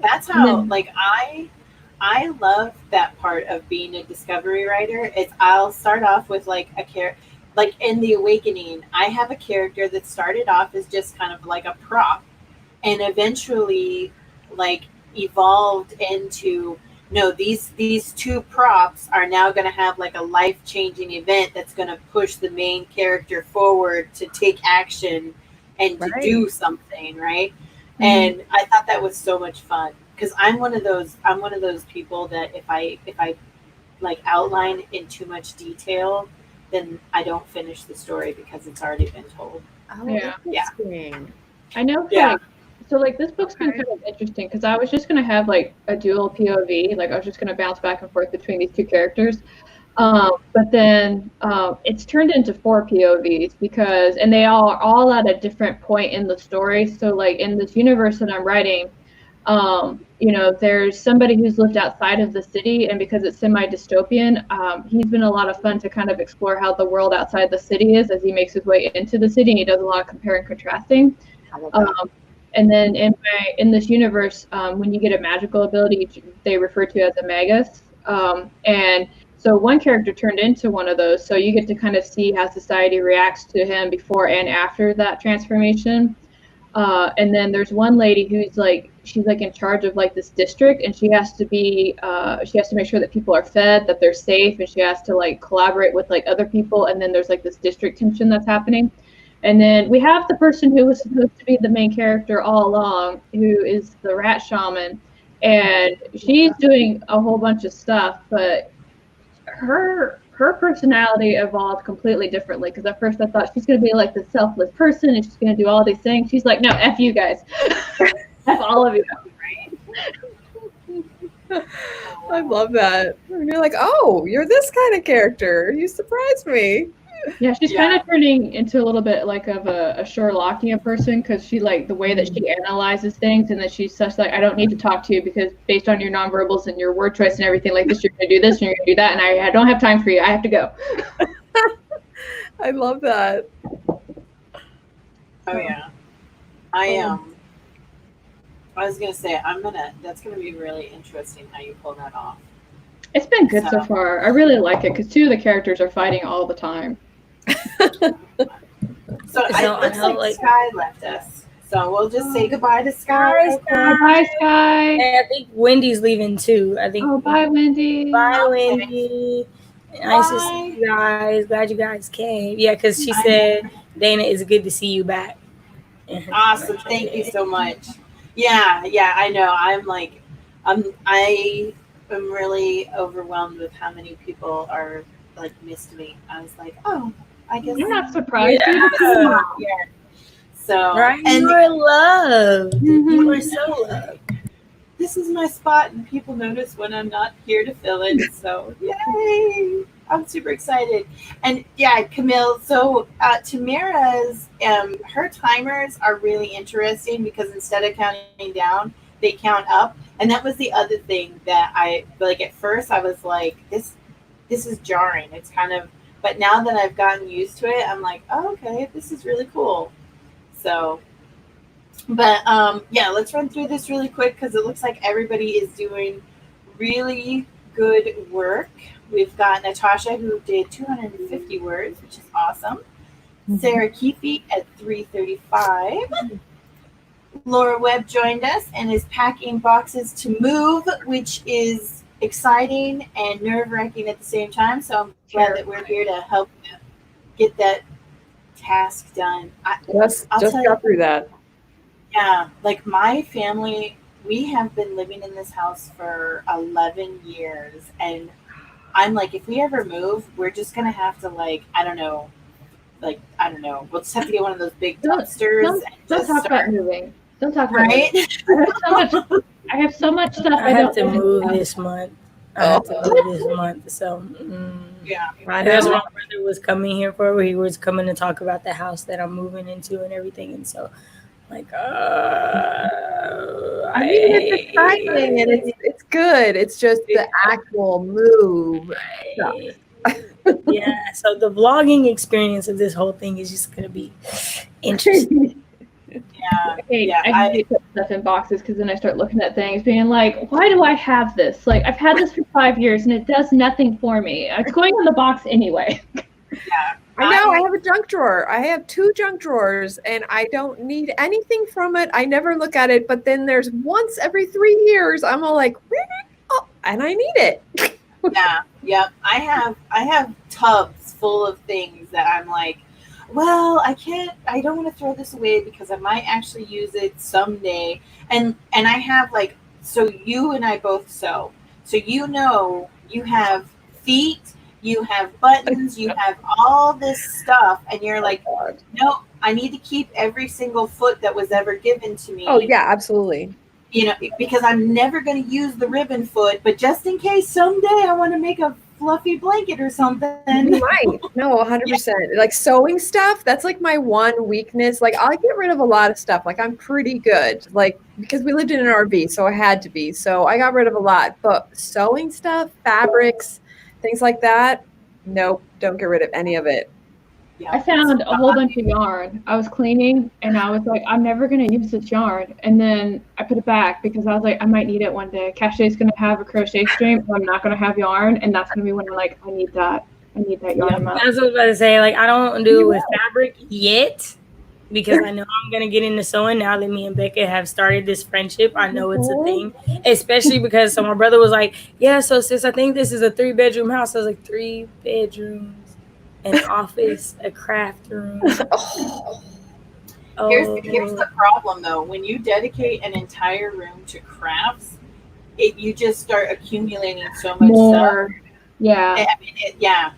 That's how, like, I love that part of being a discovery writer. I'll start off with like a character, like in The Awakening, I have a character that started off as just kind of like a prop and eventually like evolved into, no, these two props are now going to have like a life-changing event that's going to push the main character forward to take action and to do something, right? Mm-hmm. And I thought that was so much fun. Because I'm one of those people that if I like outline in too much detail, then I don't finish the story because it's already been told. Oh, yeah. I know. Yeah. So like this book's been kind of interesting because I was just gonna have like a dual POV, like I was just gonna bounce back and forth between these two characters, but then it's turned into 4 POVs and they are all at a different point in the story. So like in this universe that I'm writing. There's somebody who's lived outside of the city, and because it's semi-dystopian, he's been a lot of fun to kind of explore how the world outside the city is as he makes his way into the city, and he does a lot of compare and contrasting. And then in this universe, when you get a magical ability, they refer to as a magus. And so one character turned into one of those, so you get to kind of see how society reacts to him before and after that transformation. And then there's one lady who's like, she's like in charge of like this district, and she has to make sure that people are fed, that they're safe, and she has to like collaborate with like other people. And then there's like this district tension that's happening. And then we have the person who was supposed to be the main character all along, who is the rat shaman, and she's doing a whole bunch of stuff, but her personality evolved completely differently, because at first I thought she's going to be like the selfless person and she's going to do all these things. She's like, no, F you guys. F all of you. I love that. And you're like, oh, you're this kind of character. You surprised me. Yeah, she's kind of turning into a little bit like of a Sherlockian person, because she like the way that she analyzes things, and that she's such like, I don't need to talk to you because based on your nonverbals and your word choice and everything like this, you're going to do this and you're going to do that, and I don't have time for you. I have to go. I love that. Oh yeah. I was gonna say that's gonna be really interesting how you pull that off. It's been good so far. I really like it because 2 of the characters are fighting all the time. So it looks like Sky left us. So we'll just say goodbye to Sky. Bye, Sky. And I think Wendy's leaving too. I think. Oh, bye, Wendy. Bye, Wendy. Nice to see you guys. Glad you guys came. Yeah, because she said, Dana, it's good to see you back. Awesome. Thank you so much. Yeah, I know. I am really overwhelmed with how many people are like missed me. I was like, oh, I guess you're not surprised. Yeah. So right, and you are loved. You are so loved. This is my spot, and people notice when I'm not here to fill it. So yay! I'm super excited. And yeah, Camille. So Tamara's her timers are really interesting because instead of counting down, they count up. And that was the other thing that I like. At first, I was like, this is jarring. It's kind of, but now that I've gotten used to it, I'm like, oh, okay, this is really cool. So, but yeah, let's run through this really quick because it looks like everybody is doing really good work. We've got Natasha who did 250 words, which is awesome. Sarah Keefe at 335. Laura Webb joined us and is packing boxes to move, which is exciting and nerve-wracking at the same time. So I'm glad that we're here to help you get that task done. Just got through that. Yeah, like my family, we have been living in this house for 11 years, and I'm like, if we ever move, we're just gonna have to I don't know, we'll just have to get one of those big dumpsters. Don't talk about moving. Don't talk about right. I have so much stuff. I have to move this month. So yeah, that's what my brother was coming here for. He was coming to talk about the house that I'm moving into and everything, and so it's exciting and it's good. It's just the actual move. Yeah, so the vlogging experience of this whole thing is just gonna be interesting. I hate put stuff in boxes because then I start looking at things being like, why do I have this? Like, I've had this for 5 years and it does nothing for me. It's going in the box anyway. Yeah. I know. I have a junk drawer. I have 2 junk drawers and I don't need anything from it. I never look at it, but then there's once every 3 years, I'm all like, oh, and I need it. Yeah. I have tubs full of things that I'm like, well, I don't want to throw this away because I might actually use it someday. And I have so you and I both sew. So you have feet, you have buttons, you have all this stuff, and you're like, no, I need to keep every single foot that was ever given to me. Oh yeah, absolutely. Because I'm never going to use the ribbon foot, but just in case someday I want to make a fluffy blanket or something. Right. No, 100%. Like sewing stuff, that's like my one weakness. Like I'll get rid of a lot of stuff. Like I'm pretty good. Like because we lived in an RV, so I had to be. So I got rid of a lot. But sewing stuff, fabrics, things like that, nope, don't get rid of any of it. Yeah. I found a whole bunch of yarn. I was cleaning and I was like, I'm never going to use this yarn. And then I put it back because I was like, I might need it one day. Cashier's going to have a crochet stream. And I'm not going to have yarn. And that's going to be when I'm like, I need that yarn. That's what I was about to say. Like, I don't do it with fabric yet because I know I'm going to get into sewing now that me and Becca have started this friendship. I know it's a thing, especially because my brother was like, yeah, so sis, I think this is a 3-bedroom house. I was like, 3 bedrooms. An office, a craft room. Here's the problem, though. When you dedicate an entire room to crafts, you just start accumulating so much more stuff. Yeah. I mean,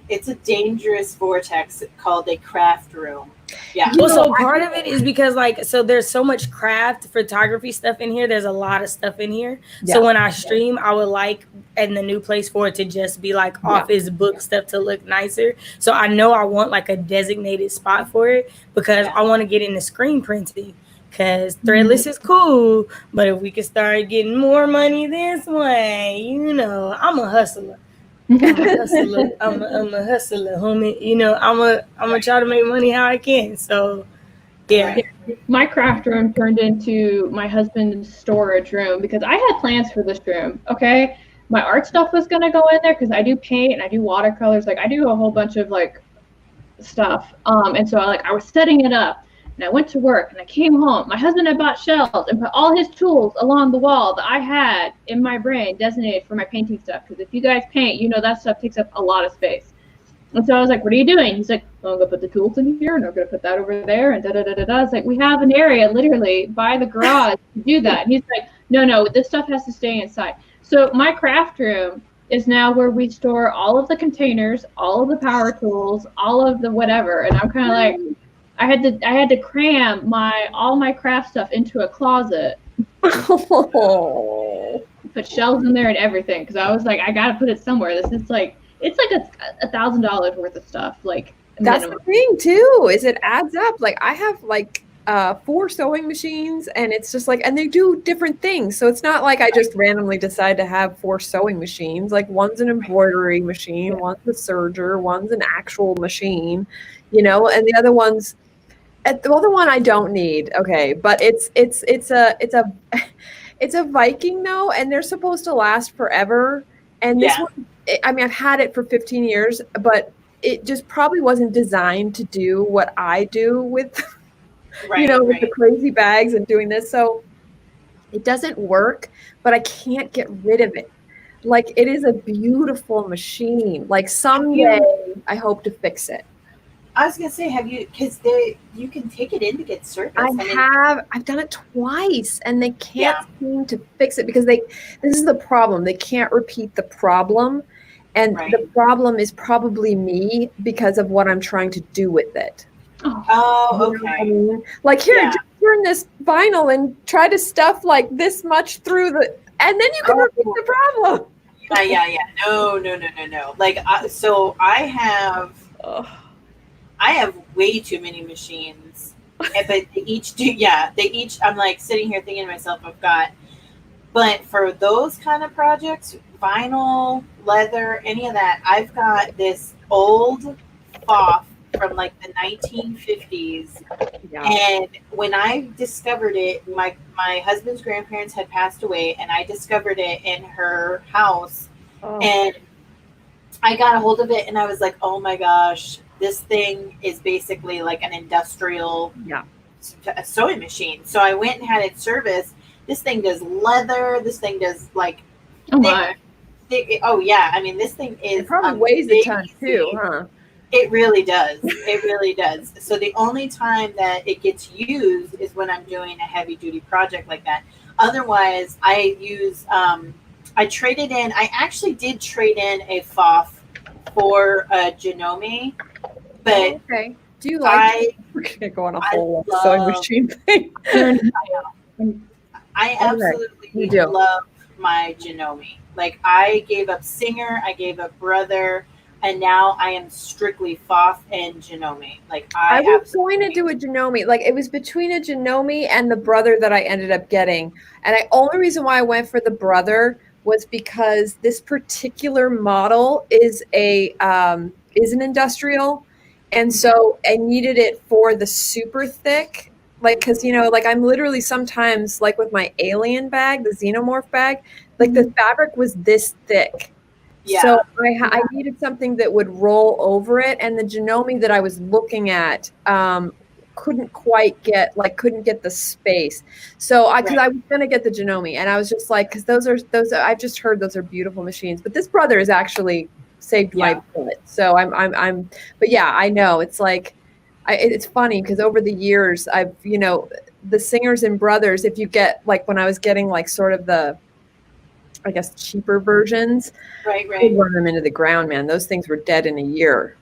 it's a dangerous vortex called a craft room. Yeah. Well, so part of it is because there's so much craft photography stuff in here. There's a lot of stuff in here. Yeah. So when I stream, I would like in the new place for it to just be like office book stuff to look nicer. So I know I want like a designated spot for it because I want to get into screen printing because threadless is cool. But if we could start getting more money this way, I'm a hustler. I'm a hustler, homie. I'm gonna try to make money how I can. So, Yeah. My craft room turned into my husband's storage room because I had plans for this room. Okay, my art stuff was gonna go in there because I do paint and I do watercolors. Like I do a whole bunch of like stuff. And so I was setting it up, and I went to work, and I came home. My husband had bought shelves and put all his tools along the wall that I had in my brain designated for my painting stuff. Because if you guys paint, you know that stuff takes up a lot of space. And so I was like, what are you doing? He's like, well, I'm going to put the tools in here, and I'm going to put that over there, and da-da-da-da-da. It's like, we have an area literally by the garage to do that. And he's like, no, this stuff has to stay inside. So my craft room is now where we store all of the containers, all of the power tools, all of the whatever. And I'm kind of like, I had to cram all my craft stuff into a closet. Put shelves in there and everything, because I was like, I got to put it somewhere. It's like $1,000 worth of stuff. Like that's minimum. The thing too, is it adds up. Like I have like 4 sewing machines, and it's just like, and they do different things. So it's not like I just randomly decide to have 4 sewing machines. Like one's an embroidery machine, one's a serger, one's an actual machine, and the other one I don't need. Okay, but it's a Viking though, and they're supposed to last forever. And this one, I mean, I've had it for 15 years, but it just probably wasn't designed to do what I do with. With the crazy bags and doing this. So it doesn't work, but I can't get rid of it. Like it is a beautiful machine. Like someday I hope to fix it. I was going to say, have you, because you can take it in to get service. I've done it twice, and they can't seem to fix it because this is the problem. They can't repeat the problem. And the problem is probably me because of what I'm trying to do with it. Oh, okay. I mean? Like here, just turn this vinyl and try to stuff like this much through and then you can repeat the problem. Yeah. No. Like, so I have way too many machines, but they each, I'm like sitting here thinking to myself, but for those kind of projects, vinyl, leather, any of that, I've got this old FOF from like the 1950s. And when I discovered it, my husband's grandparents had passed away, and I discovered it in her house. And I got a hold of it, and I was like, oh my gosh, this thing is basically like an industrial sewing machine. So I went and had it serviced. This thing does leather. This thing does like thick. Oh yeah, I mean, this thing is it probably weighs a ton too, huh? It really does. It really does. So the only time that it gets used is when I'm doing a heavy duty project like that. Otherwise, I use, I traded in, I actually did trade in a FOF for a Janome, but do you like, we're going to go on a whole sewing machine thing. I absolutely love my Janome. Like I gave up Singer, I gave up Brother, and now I am strictly FOF and Janome. Like I was going to do a Janome. Like it was between a Janome and the Brother that I ended up getting. And the only reason why I went for the Brother was because this particular model is an industrial, and so I needed it for the super thick. Like, because like I'm literally sometimes like with my alien bag, the xenomorph bag, like the fabric was this thick. Yeah. So I needed something that would roll over it, and the Janome that I was looking at couldn't get the space. So I was going to get the Janome, and I was just like, because those are I've just heard those are beautiful machines. But this Brother is actually saved my bullet. So but yeah, I know it's like it's funny because over the years I've the Singers and Brothers, if you get like when I was getting like sort of the I guess cheaper versions. Right. Run them into the ground, man. Those things were dead in a year.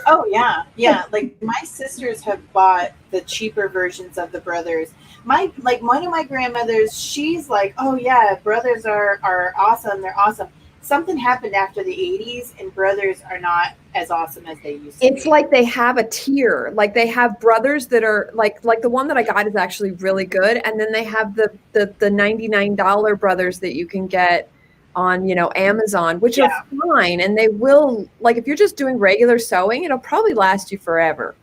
Oh yeah. Like my sisters have bought the cheaper versions of the Brothers. One of my grandmothers, she's like, oh yeah, Brothers are awesome. They're awesome. Something happened after the 80s, and Brothers are not as awesome as they used to. It's like they have a tier. Like they have Brothers that are like the one that I got is actually really good, and then they have the $99 Brothers that you can get on Amazon, which are fine, and they will, like if you're just doing regular sewing, it'll probably last you forever.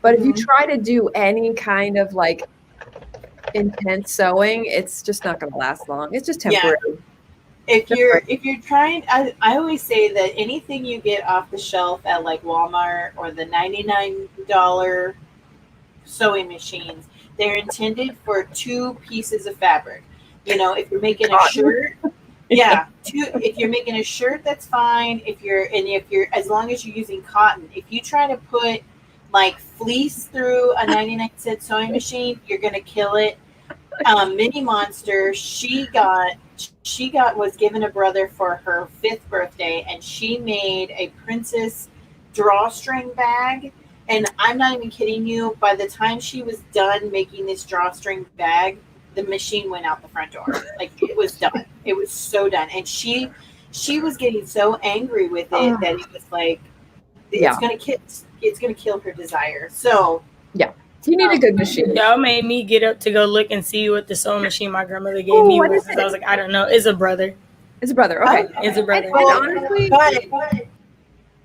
But if you try to do any kind of like intense sewing, it's just not going to last long. It's just temporary. If you're trying, I always say that anything you get off the shelf at like Walmart or the $99 sewing machines, they're intended for 2 pieces of fabric. You know, if you're making a shirt, if you're making a shirt, that's fine. If you're as long as you're using cotton. If you try to put like fleece through a 99-cent sewing machine, you're gonna kill it. Mini Monster, was given a brother for her 5th birthday, and she made a princess drawstring bag. And I'm not even kidding you. By the time she was done making this drawstring bag, the machine went out the front door. Like, it was done. It was so done. And she was getting so angry with it that it was like, it's gonna kill her desire. So you need a good machine. Y'all made me get up to go look and see what the sewing machine my grandmother gave me was. I was like, I don't know. It's a brother. It's a brother. Okay. It's a brother. And honestly, but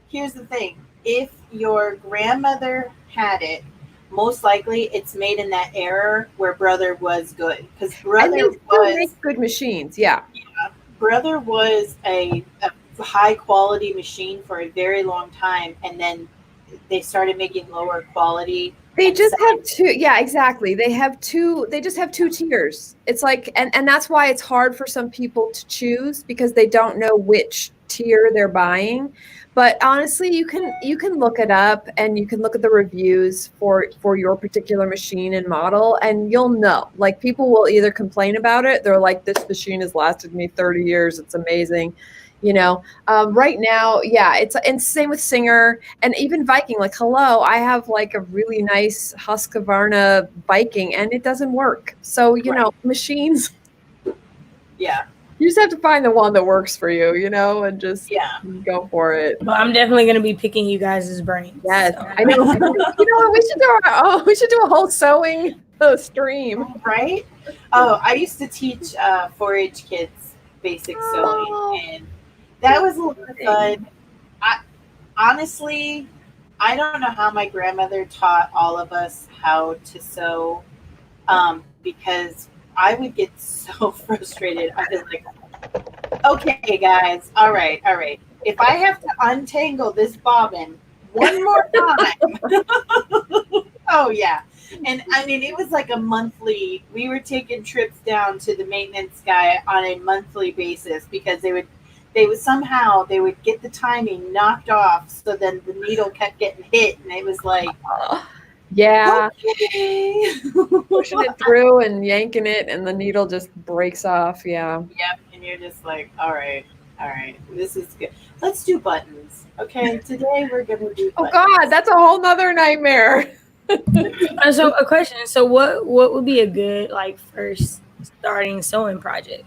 here's the thing. If your grandmother had it, most likely it's made in that era where brother was good. Because brother make good machines. Yeah. Brother was a high quality machine for a very long time, and then they started making lower quality. They just have 2. Yeah, exactly. They just have 2 tiers. It's like, and that's why it's hard for some people to choose, because they don't know which tier they're buying. But honestly, you can look it up, and you can look at the reviews for your particular machine and model, and you'll know. Like, people will either complain about it. They're like, this machine has lasted me 30 years. It's amazing. You know, right now, and same with Singer and even Viking. Like, hello, I have like a really nice Husqvarna Viking, and it doesn't work. So, you know, machines. Yeah. You just have to find the one that works for you, you know, and just go for it. Well, I'm definitely going to be picking you guys' brains. Yes, so. I know. You know what? We should do a whole sewing stream. Right? Oh, I used to teach 4-H kids basic sewing, and that was a lot of fun. Honestly, I don't know how my grandmother taught all of us how to sew, because I would get so frustrated. I was like, okay, guys, all right. If I have to untangle this bobbin one more time, oh yeah. And I mean, it was like a monthly. We were taking trips down to the maintenance guy on a monthly basis, because they would get the timing knocked off, so then the needle kept getting hit, and it was like, okay. Pushing it through and yanking it, and the needle just breaks off. Yeah. Yep. And you're just like, all right, this is good. Let's do buttons. Okay, today we're gonna do buttons. Oh God, that's a whole nother nightmare. So a question. So what would be a good like first starting sewing project?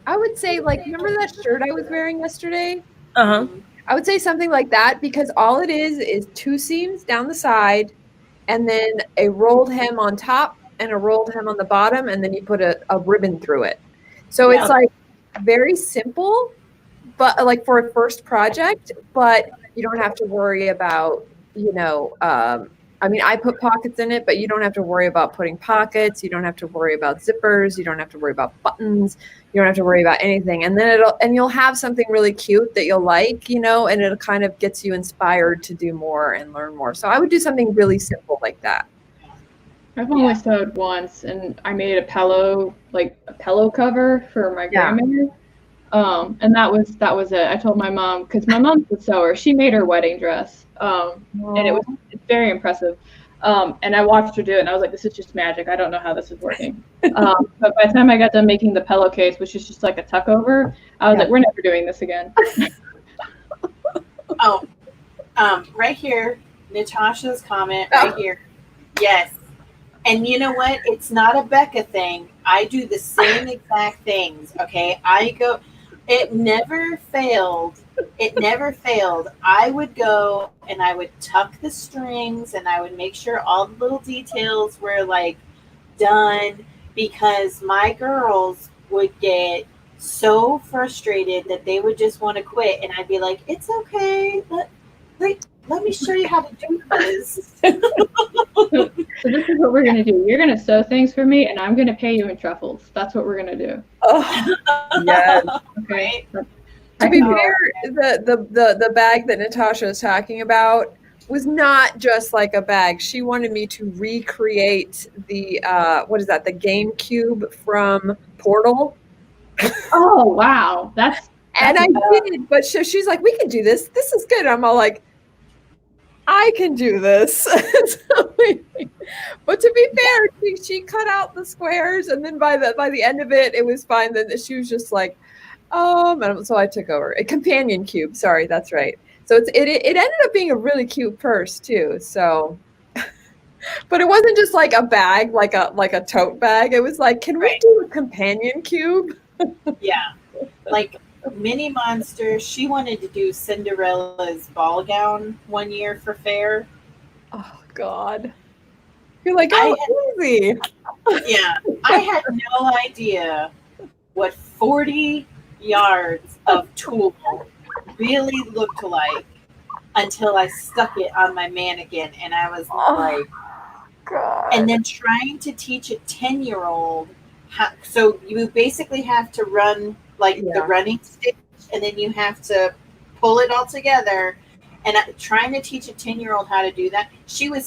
I would say, like, remember that shirt I was wearing yesterday? I would say something like that, because all it is 2 seams down the side, and then a rolled hem on top and a rolled hem on the bottom, and then you put a ribbon through it. So it's like very simple, but like for a first project, but you don't have to worry about, you know, I mean, I put pockets in it, but you don't have to worry about putting pockets. You don't have to worry about zippers. You don't have to worry about buttons. You don't have to worry about anything. And then you'll have something really cute that you'll like, you know, and it kind of gets you inspired to do more and learn more. So I would do something really simple like that. I've only sewed once, and I made a pillow cover for my grandmother. And that was it. I told my mom, because my mom's a sewer. She made her wedding dress, and it's very impressive. And I watched her do it, and I was like, this is just magic. I don't know how this is working. But by the time I got done making the pillowcase, which is just like a tuck over, I was like, we're never doing this again. Right here, Natasha's comment right here. Yes. And you know what? It's not a Becca thing. I do the same exact things. Okay. It never failed. I would go and I would tuck the strings, and I would make sure all the little details were like done, because my girls would get so frustrated that they would just want to quit. And I'd be like, it's okay. let me show you how to do this. So this is what we're gonna do. You're gonna sew things for me, and I'm gonna pay you in truffles. That's what we're gonna do. Oh, yes. Okay. To be Oh, fair, the bag that Natasha is talking about was not just like a bag. She wanted me to recreate the what is that? The GameCube from Portal. Oh wow, that's And I did, but she's like, "We can do this. This is good." I'm all like, "I can do this." But to be fair, she cut out the squares, and then by the end of it, it was fine. Then she was just like, and so I took over a companion cube. Sorry, that's right. So it ended up being a really cute purse too. So, but it wasn't just like a bag, like a tote bag. It was like, can we do a companion cube? Yeah, like Minnie Monster. She wanted to do Cinderella's ball gown one year for fair. Oh God, you're like, oh, easy. Yeah, I had no idea what 40 yards of tulle really looked like until I stuck it on my mannequin, and I was like, God. and then trying to teach a 10-year-old how, so you basically have to run like the running stitch, and then you have to pull it all together. And trying to teach a 10-year-old how to do that, she would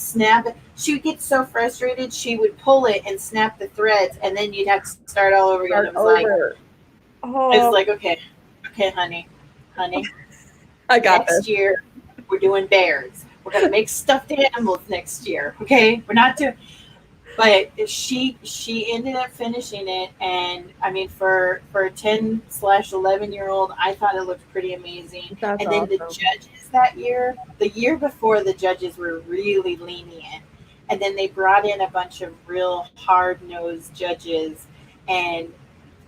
get so frustrated, she would pull it and snap the threads, and then you'd have to start all over again. It was like, okay, honey, I got next this. year we're doing bears. We're gonna make stuffed animals next year. Okay, we're not doing. But she ended up finishing it, and I mean, for a 10/11-year-old, I thought it looked pretty amazing. That's and then awesome. the judges that year, the year before, the judges were really lenient, and then they brought in a bunch of real hard-nosed judges, and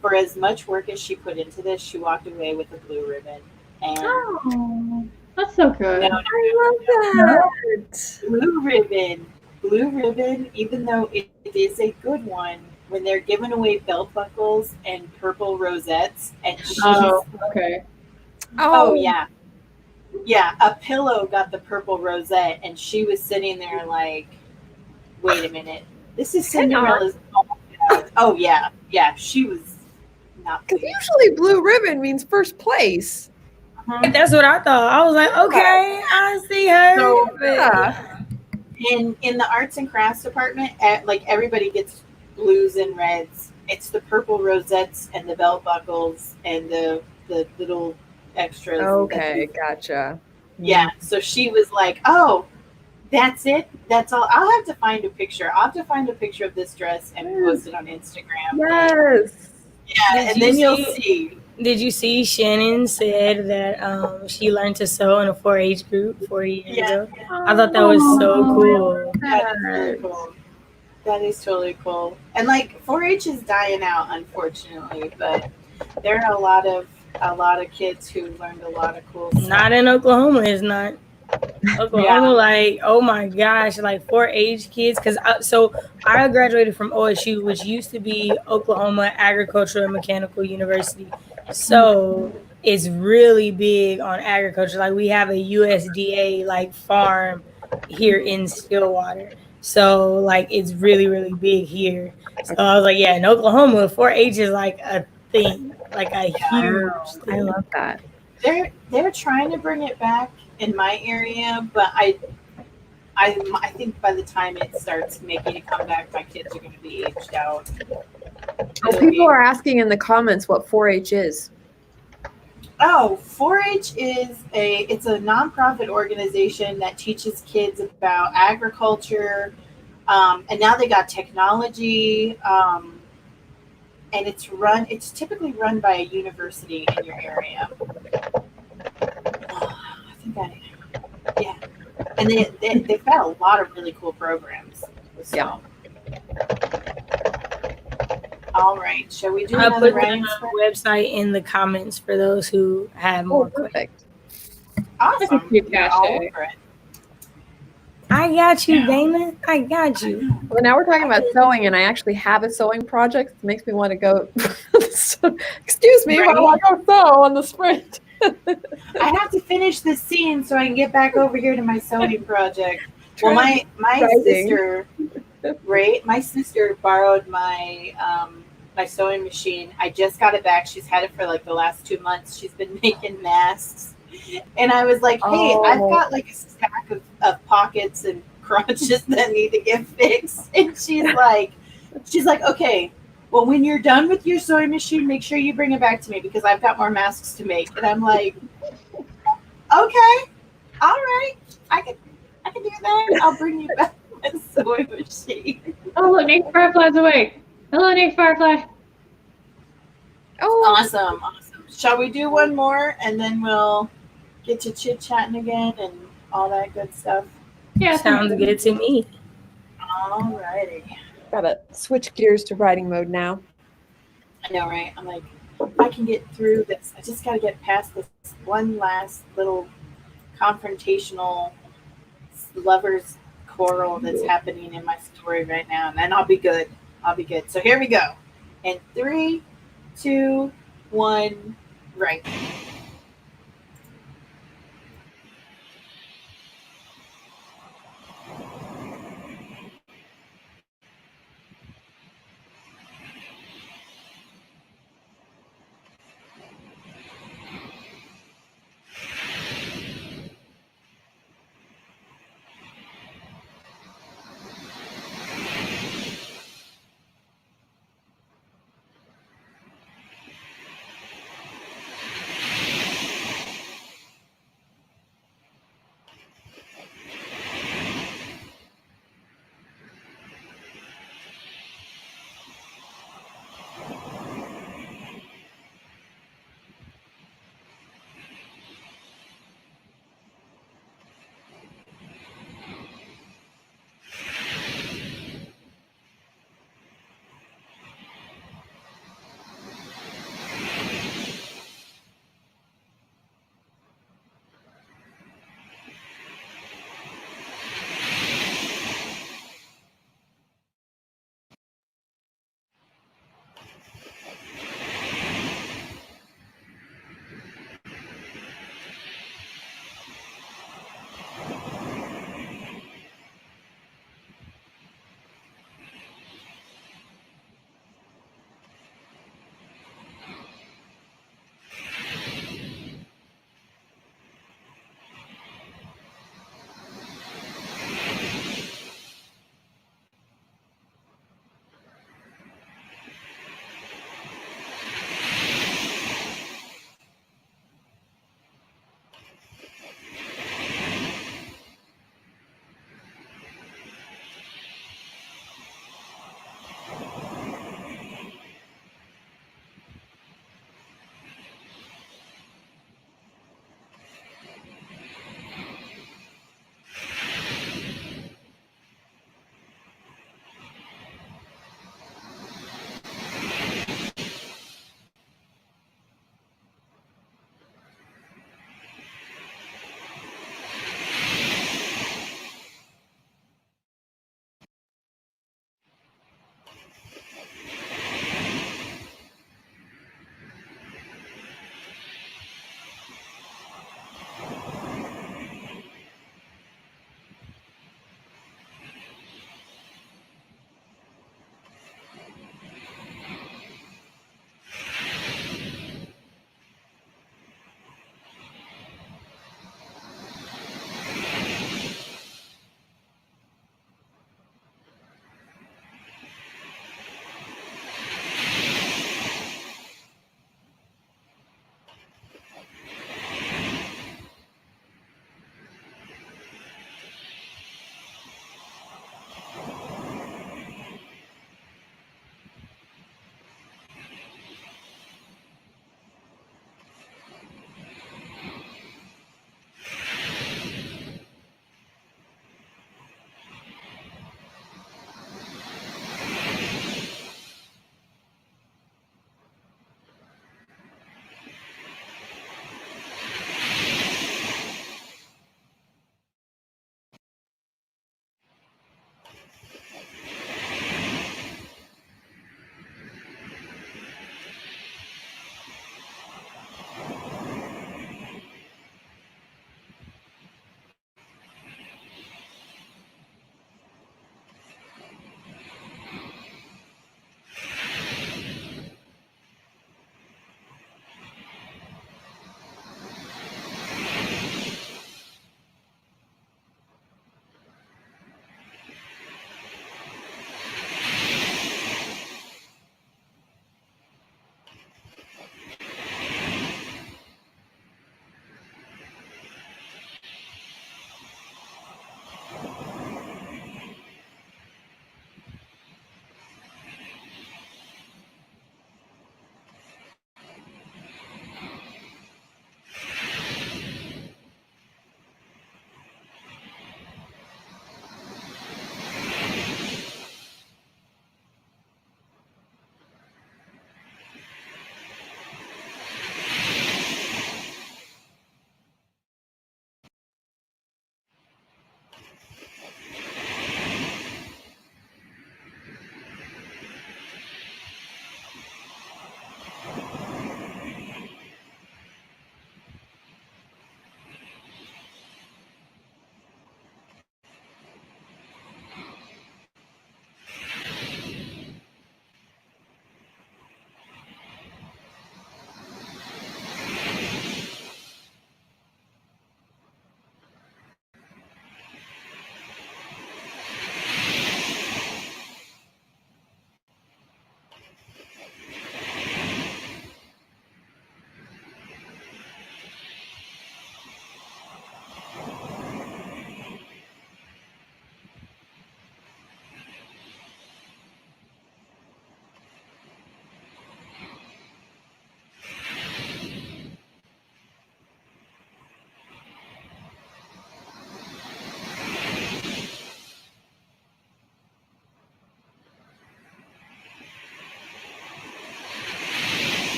for as much work as she put into this, she walked away with a blue ribbon. And oh, that's so good. no, I love that. Blue ribbon, even though it is a good one, when they're giving away belt buckles and purple rosettes, and she's okay. oh yeah, a pillow got the purple rosette, and she was sitting there like, wait a minute, this is Cinderella's. Oh yeah, she was not. Because usually blue ribbon means first place. That's what I thought. I was like, okay, I see her. So, Yeah. In the arts and crafts department, like everybody gets blues and reds. It's the purple rosettes and the belt buckles and the little extras. Okay, gotcha. Yeah. So she was like, "Oh, that's it. That's all. I'll have to find a picture. I'll have to find a picture of this dress and post it on Instagram." Yes. Yeah, and then you'll see. Did you see Shannon said that she learned to sew in a 4-H group 40 years ago? I thought that was so cool. That is really cool. That is totally cool. And like 4-H is dying out, unfortunately, but there are a lot of kids who learned a lot of cool stuff. Not in Oklahoma, it's not. Oklahoma, like, oh my gosh, like 4-H kids. Because I graduated from OSU, which used to be Oklahoma Agricultural and Mechanical University. So it's really big on agriculture. Like we have a USDA like farm here in Stillwater. So like it's really, really big here. So I was like, yeah, in Oklahoma, 4-H is like a thing, like a huge thing. I love that. They're trying to bring it back in my area, but I think by the time it starts making a comeback, my kids are going to be aged out. People are asking in the comments what 4-H is. Oh, 4-H is it's a nonprofit organization that teaches kids about agriculture, and now they got technology, and it's typically run by a university in your area. Yeah, and they've got a lot of really cool programs. So. Yeah. All right, shall we do I'll another put the writing website in the comments for those who have more questions. Perfect. Awesome. You're all over it. I got you, Dana. I got you. Well, now we're talking about sewing, and I actually have a sewing project. It makes me want to go. Excuse me, while I go sew on the sprint. I have to finish this scene so I can get back over here to my sewing project. Well, my Writing. sister, right? My sister borrowed my my sewing machine. I just got it back. She's had it for like the last 2 months. She's been making masks, and I was like, "Hey, I've Oh. got like a stack of pockets and crotches that need to get fixed." And she's like, "Okay, well, when you're done with your sewing machine, make sure you bring it back to me because I've got more masks to make." And I'm like, "Okay, all right, I can do that. I'll bring you back my sewing machine." Oh, look, Nick Firefly's awake. Hello, Nick Firefly. Oh, Awesome. Shall we do one more and then we'll get to chit chatting again and all that good stuff? Yeah, Sounds good to me. All righty. gotta switch gears to writing mode now. I know, right? I'm like, I can get through this. I just got to get past this one last little confrontational lovers quarrel that's happening in my story right now, and then I'll be good. I'll be good. So here we go. In 3, 2, 1, right.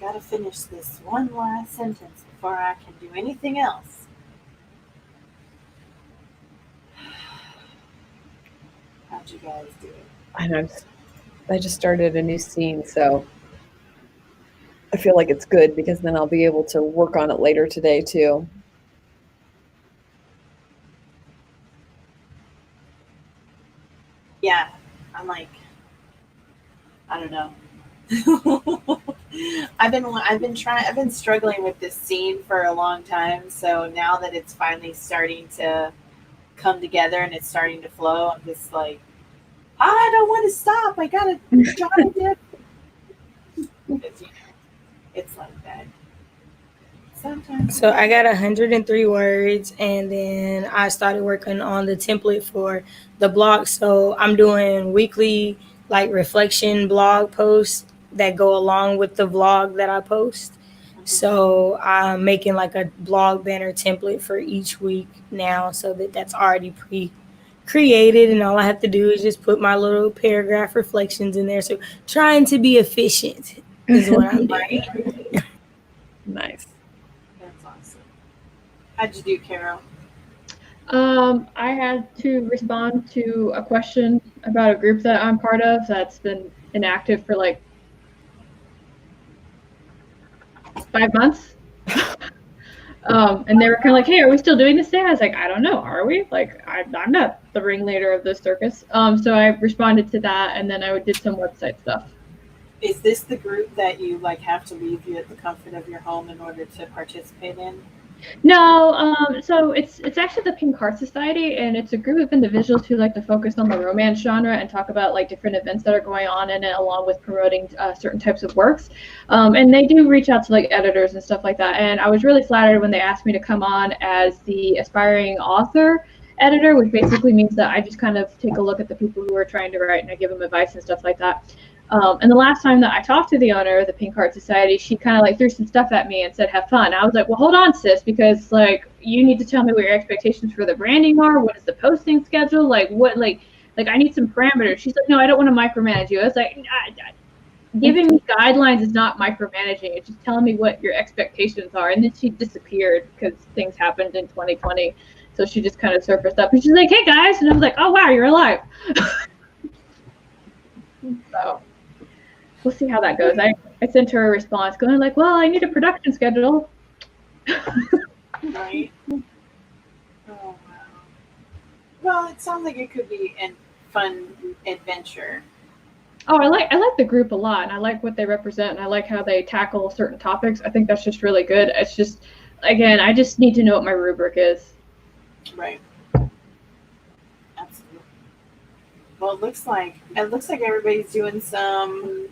gotta finish this one last sentence before I can do anything else. How'd you guys do it? I just started a new scene, so I feel like it's good because then I'll be able to work on it later today too. Yeah, I'm like, I don't know. I've been struggling with this scene for a long time. So now that it's finally starting to come together and it's starting to flow, I'm just like, I don't want to stop. I gotta jot it down. Because, it's like that. Sometimes. So I got 103 words, and then I started working on the template for the blog. So I'm doing weekly like reflection blog posts that go along with the vlog that I post. So I'm making like a blog banner template for each week now, so that's already pre-created, and all I have to do is just put my little paragraph reflections in there. So trying to be efficient is what I'm doing. Nice. That's awesome. How'd you do, Carrow? I had to respond to a question about a group that I'm part of that's been inactive for like 5 months. And they were kind of like, hey, are we still doing this day? I was like, I don't know. Are we? Like, I'm not the ringleader of this circus. So I responded to that, and then I did some website stuff. Is this the group that you like have to leave you at the comfort of your home in order to participate in? No, so it's actually the Pink Heart Society, and it's a group of individuals who like to focus on the romance genre and talk about like different events that are going on in it, along with promoting certain types of works. And they do reach out to like editors and stuff like that. And I was really flattered when they asked me to come on as the aspiring author editor, which basically means that I just kind of take a look at the people who are trying to write and I give them advice and stuff like that. And the last time that I talked to the owner of the Pink Heart Society, she kind of like threw some stuff at me and said, have fun. I was like, well, hold on, sis, because like you need to tell me what your expectations for the branding are. What is the posting schedule? Like what, like I need some parameters. She's like, no, I don't want to micromanage you. I was like, giving me guidelines is not micromanaging. It's just telling me what your expectations are. And then she disappeared because things happened in 2020. So she just kind of surfaced up and she's like, hey guys. And I was like, oh, wow, you're alive. So we'll see how that goes. I sent her a response going like, well, I need a production schedule. Right. Oh, wow. Well, it sounds like it could be a fun adventure. Oh, I like the group a lot, and I like what they represent, and I like how they tackle certain topics. I think that's just really good. It's just, again, I just need to know what my rubric is. Right. Absolutely. Well, it looks like everybody's doing some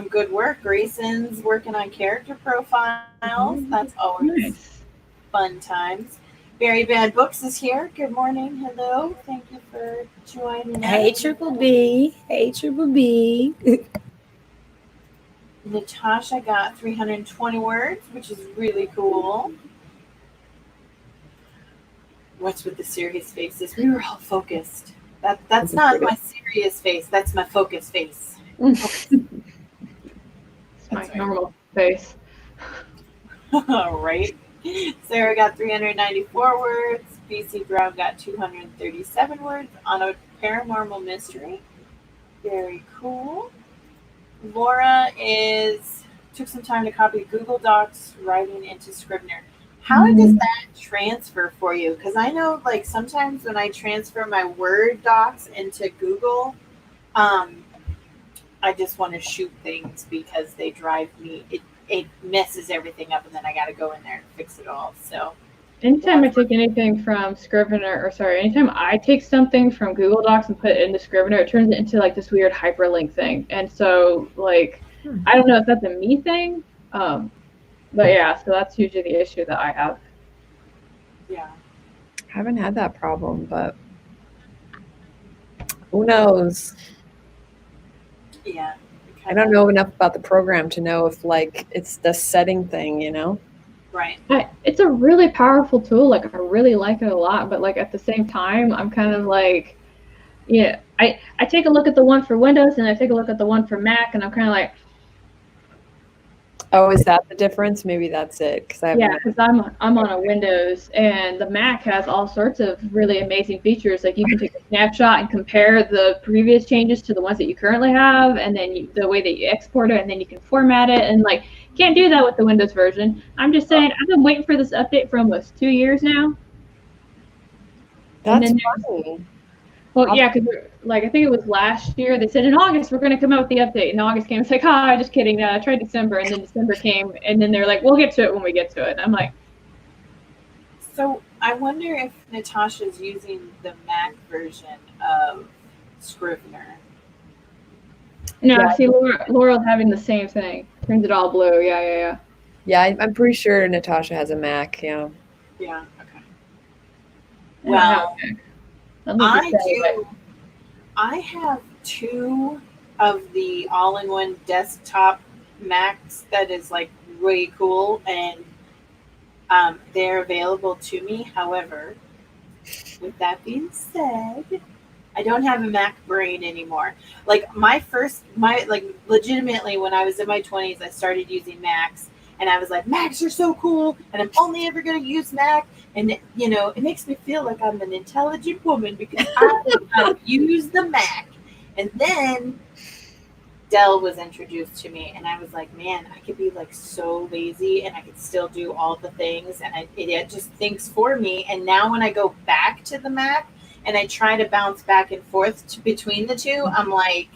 good work. Grayson's working on character profiles. That's always Nice. fun times. Very Bad Books is here. Good morning. Hello. Thank you for joining us. Hey, Triple B. Hey, Triple B. Natasha got 320 words, which is really cool. What's with the serious faces? We were all focused. That's not my serious face. That's my focus face. It's my normal face. All right. Sarah got 394 words. BC Brown got 237 words on a paranormal mystery. Very cool. Laura took some time to copy Google Docs writing into Scrivener. How does that transfer for you? Because I know like sometimes when I transfer my Word docs into Google, I just want to shoot things because they drive me. It messes everything up, and then I got to go in there and fix it all. So Anytime I take anything from Scrivener, anytime I take something from Google Docs and put it into Scrivener, it turns it into like this weird hyperlink thing. And so like, I don't know if that's a me thing, but yeah, so that's usually the issue that I have. yeah. Haven't had that problem, but who knows? Yeah. I don't know enough about the program to know if like it's the setting thing, you know? Right. It's a really powerful tool. Like I really like it a lot, but like at the same time, I'm kind of like, yeah, I take a look at the one for Windows and I take a look at the one for Mac, and I'm kind of like, Oh, is that the difference? Maybe that's it. Because I have Yeah, because I'm on a Windows, and the Mac has all sorts of really amazing features. Like you can take a snapshot and compare the previous changes to the ones that you currently have, and then the way that you export it, and then you can format it, and like can't do that with the Windows version. I'm just saying, I've been waiting for this update for almost 2 years now. That's and then funny. Well, yeah, because like I think it was last year. They said in August we're going to come out with the update, and August came. It's like, just kidding. Try December, and then December came, and then they're like, we'll get to it when we get to it. And I'm like, So I wonder if Natasha's using the Mac version of Scrivener. no, Yeah. see, Laurel's having the same thing. Turns it all blue. Yeah. Yeah, I'm pretty sure Natasha has a Mac. Yeah. Yeah. Okay. Well, I have 2 of the all-in-one desktop Macs that is like way cool, and they're available to me. However, with that being said, I don't have a Mac brain anymore. Like legitimately when I was in my 20s, I started using Macs, and I was like, Macs are so cool, and I'm only ever going to use Mac. And it makes me feel like I'm an intelligent woman because I use the Mac. And then Dell was introduced to me, and I was like, man, I could be like so lazy, and I could still do all the things, and it just thinks for me. And now when I go back to the Mac and I try to bounce back and forth between the two, I'm like,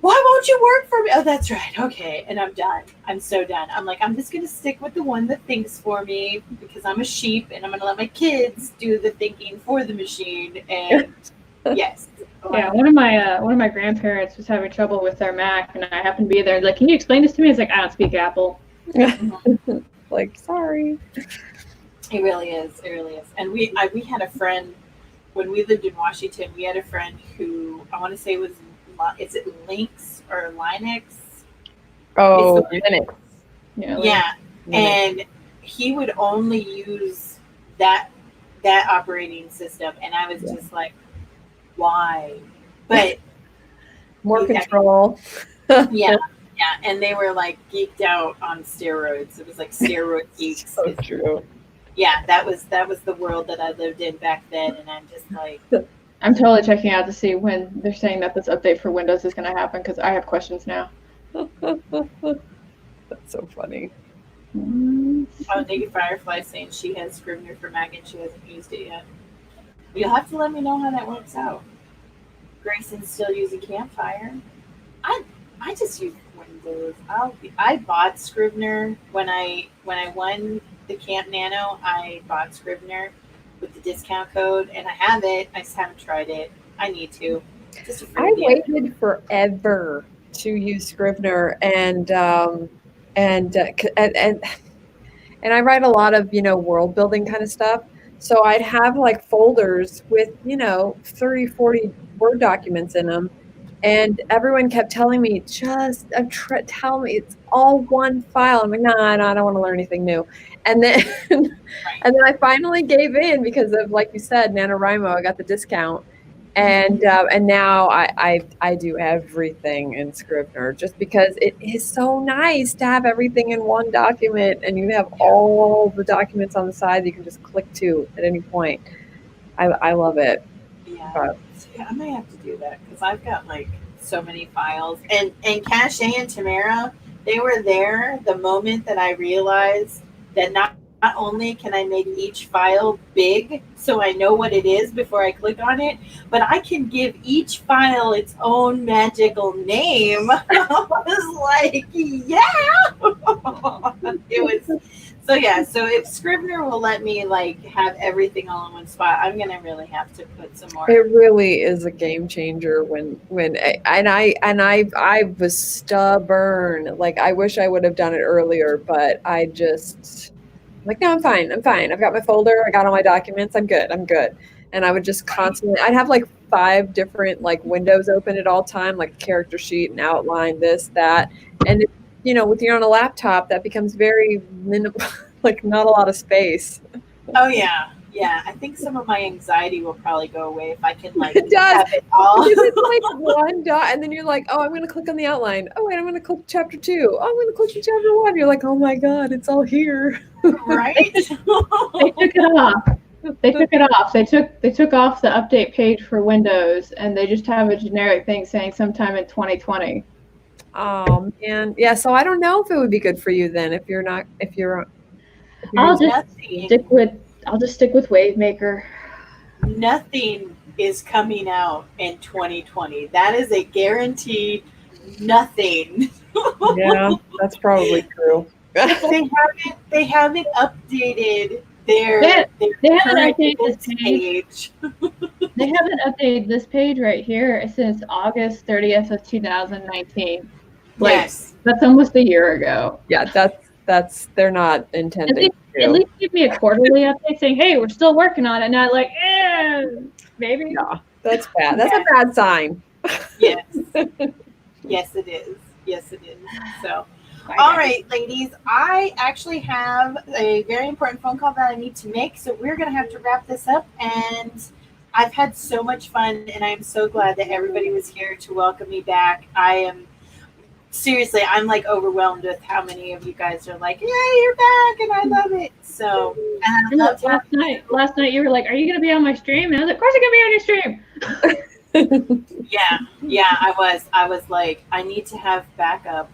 why won't you work for me? Oh, that's right. Okay. And I'm done. I'm so done. I'm like, I'm just going to stick with the one that thinks for me because I'm a sheep, and I'm going to let my kids do the thinking for the machine. And yes. Yeah, one of my grandparents was having trouble with their Mac, and I happened to be there. Like, can you explain this to me? It's like, I don't speak Apple. Like, sorry. It really is. It really is. And we had a friend when we lived in Washington. We had a friend who I want to say was, is it Lynx or Linux? Oh, Linux. Yeah. Linux. And he would only use that operating system, and I was just like, why? But more control. Yeah. And they were like geeked out on steroids. It was like steroid geeks. So true. Yeah, that was the world that I lived in back then, and I'm just like, I'm totally checking out to see when they're saying that this update for Windows is going to happen because I have questions now. That's so funny. Oh, Naked Firefly saying she has Scrivener for Mac and she hasn't used it yet. You'll have to let me know how that works out. Grayson's still using Campfire. I just use Windows. I bought Scrivener when I won the Camp NaNo. I bought Scrivener with the discount code, and I have it. I just haven't tried it. I need to. I waited forever to use Scrivener, and I write a lot of world building kind of stuff. So I'd have like folders with 30, 40 Word documents in them. And everyone kept telling me, tell me it's all one file. I'm like, no, I don't want to learn anything new. And then, and then I finally gave in because of, like you said, NaNo WriMo. I got the discount, and now I do everything in Scrivener just because it is so nice to have everything in one document, and you have all the documents on the side that you can just click to at any point. I love it. Yeah. But I might have to do that because I've got like so many files, and Cache and Tamara, they were there the moment that I realized that not only can I make each file big so I know what it is before I click on it, but I can give each file its own magical name. I was like, it was. So if Scrivener will let me like have everything all in one spot, I'm gonna really have to put some more. It really is a game changer I was stubborn. Like I wish I would have done it earlier, but I just like, no, I'm fine. I've got my folder. I got all my documents. I'm good. And I would just constantly, I'd have like 5 different like windows open at all time, like character sheet and outline, this, that. And with you on a laptop, that becomes very minimal, like not a lot of space. Oh yeah. Yeah, I think some of my anxiety will probably go away if I can like It does. have it all. Because it's like one dot, and then you're like, oh, I'm going to click on the outline. Oh, wait, I'm going to click chapter 2. Oh, I'm going to click to chapter 1. You're like, oh my God, it's all here. Right? They took it off. They took it off. They took off the update page for Windows, and they just have a generic thing saying sometime in 2020. Oh man, yeah. So I don't know if it would be good for you then if you're not if you're. I'll just Nothing. stick with WaveMaker. Nothing is coming out in 2020. That is a guaranteed nothing. Yeah, that's probably true. They haven't updated their They haven't current updated this events page. They haven't updated this page right here since August 30th of 2019. Like, Yes. that's almost a year ago. Yeah, that's they're not intending At to. least give me a quarterly update saying, hey, we're still working on it. Not like, maybe. Yeah, that's bad. That's a bad sign. Yes. Yes, it is. Yes, it is. So, all right, ladies, I actually have a very important phone call that I need to make. So we're going to have to wrap this up. And I've had so much fun, and I'm so glad that everybody was here to welcome me back. Seriously, I'm like overwhelmed with how many of you guys are like, "Yay, you're back!" and I love it. So, and I love last night you were like, "Are you gonna be on my stream?" And I was like, "Of course I'm gonna be on your stream." Yeah, I was like, I need to have backup.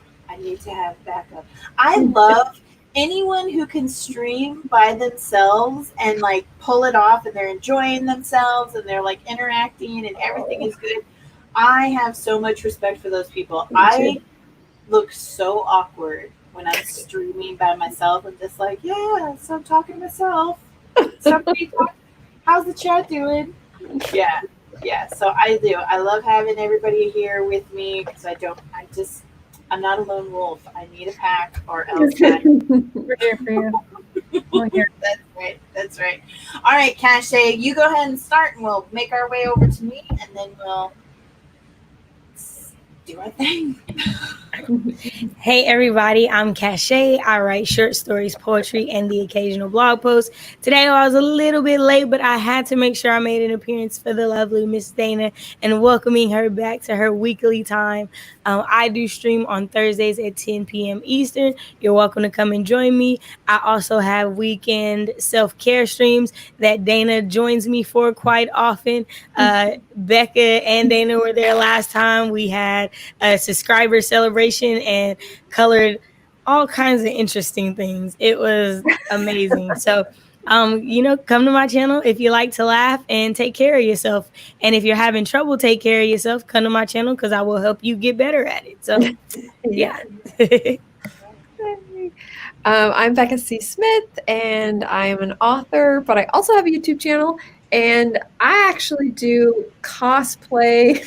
I love anyone who can stream by themselves and like pull it off, and they're enjoying themselves and they're like interacting and everything is good. I have so much respect for those people. I look so awkward when I'm streaming by myself. I'm just like, yeah, so I'm talking to myself. Somebody talk, how's the chat doing? Yeah. So I do. I love having everybody here with me because I'm not a lone wolf. I need a pack or else We're here for you. We're here. That's right. All right, Cache, you go ahead and start and we'll make our way over to me and then we'll do our thing. Hey everybody, I'm Cache. I write short stories, poetry, and the occasional blog post. Today I was a little bit late, but I had to make sure I made an appearance for the lovely Miss Dana and welcoming her back to her weekly time. I do stream on Thursdays at 10 p.m. Eastern. You're welcome to come and join me. I also have weekend self-care streams that Dana joins me for quite often. Becca and Dana were there last time. We had a subscriber celebration and colored all kinds of interesting things. It was amazing. So, come to my channel if you like to laugh and take care of yourself. And if you're having trouble take care of yourself, come to my channel because I will help you get better at it. So, yeah. I'm Becca C. Smith, and I am an author, but I also have a YouTube channel, and I actually do cosplay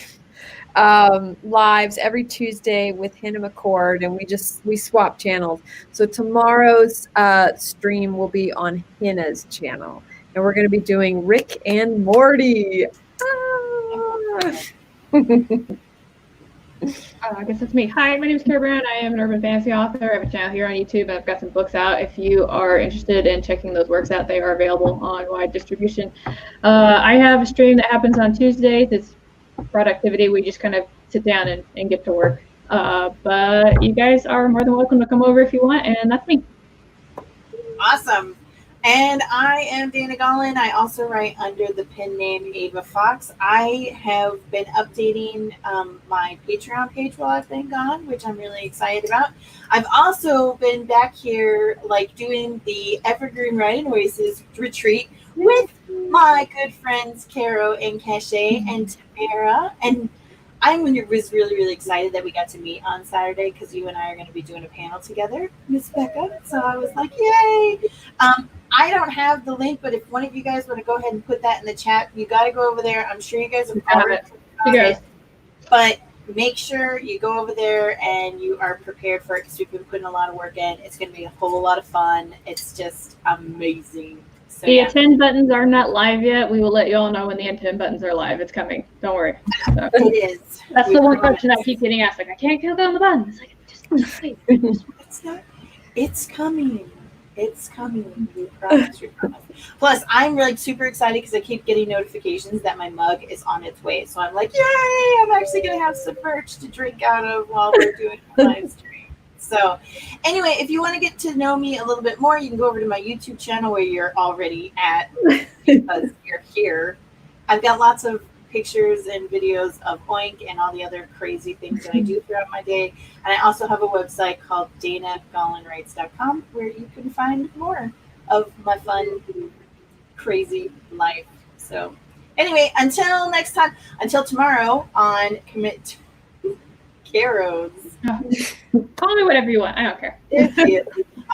lives every Tuesday with Hannah McCord, and we swap channels. So tomorrow's stream will be on Hannah's channel, and we're going to be doing Rick and Morty. I guess that's me. Hi, my name is Carrow. I am an urban fantasy author. I have a channel here on YouTube. I've got some books out. If you are interested in checking those works out, they are available on wide distribution. I have a stream that happens on Tuesdays. It's productivity. We just kind of sit down and get to work. But you guys are more than welcome to come over if you want, and that's me. Awesome. And I am Dana Gaulin. I also write under the pen name Ava Fox. I have been updating my Patreon page while I've been gone, which I'm really excited about. I've also been back here like doing the Evergreen Writing Voices retreat with my good friends Carrow and Cache and Tamara. And I was really, really excited that we got to meet on Saturday because you and I are going to be doing a panel together, Miss Becca. So I was like, yay. I don't have the link, but if one of you guys want to go ahead and put that in the chat, you got to go over there. I'm sure you guys have already it. But make sure you go over there and you are prepared for it because we've been putting a lot of work in. It's going to be a whole lot of fun. It's just amazing. So, the attend buttons are not live yet. We will let you all know when the attend buttons are live. It's coming. Don't worry. So, it is. That's the one question I keep getting asked. Like, I can't click on the button. It's like, just wait. It's coming. It's coming. We promise. We promise. Plus, I'm like super excited because I keep getting notifications that my mug is on its way. So I'm like, yay! I'm actually gonna have some merch to drink out of while we're doing a live stream. So, anyway, if you want to get to know me a little bit more, you can go over to my YouTube channel where you're already at because you're here. I've got lots of pictures and videos of Oink and all the other crazy things that I do throughout my day. And I also have a website called DanaGaulinWrites.com where you can find more of my fun, crazy life. So anyway, until next time, until tomorrow on Commit to Carrow's. Call me whatever you want. I don't care.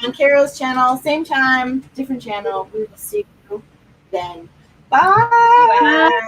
On Carrow's channel, same time, different channel. We will see you then. Bye. Bye.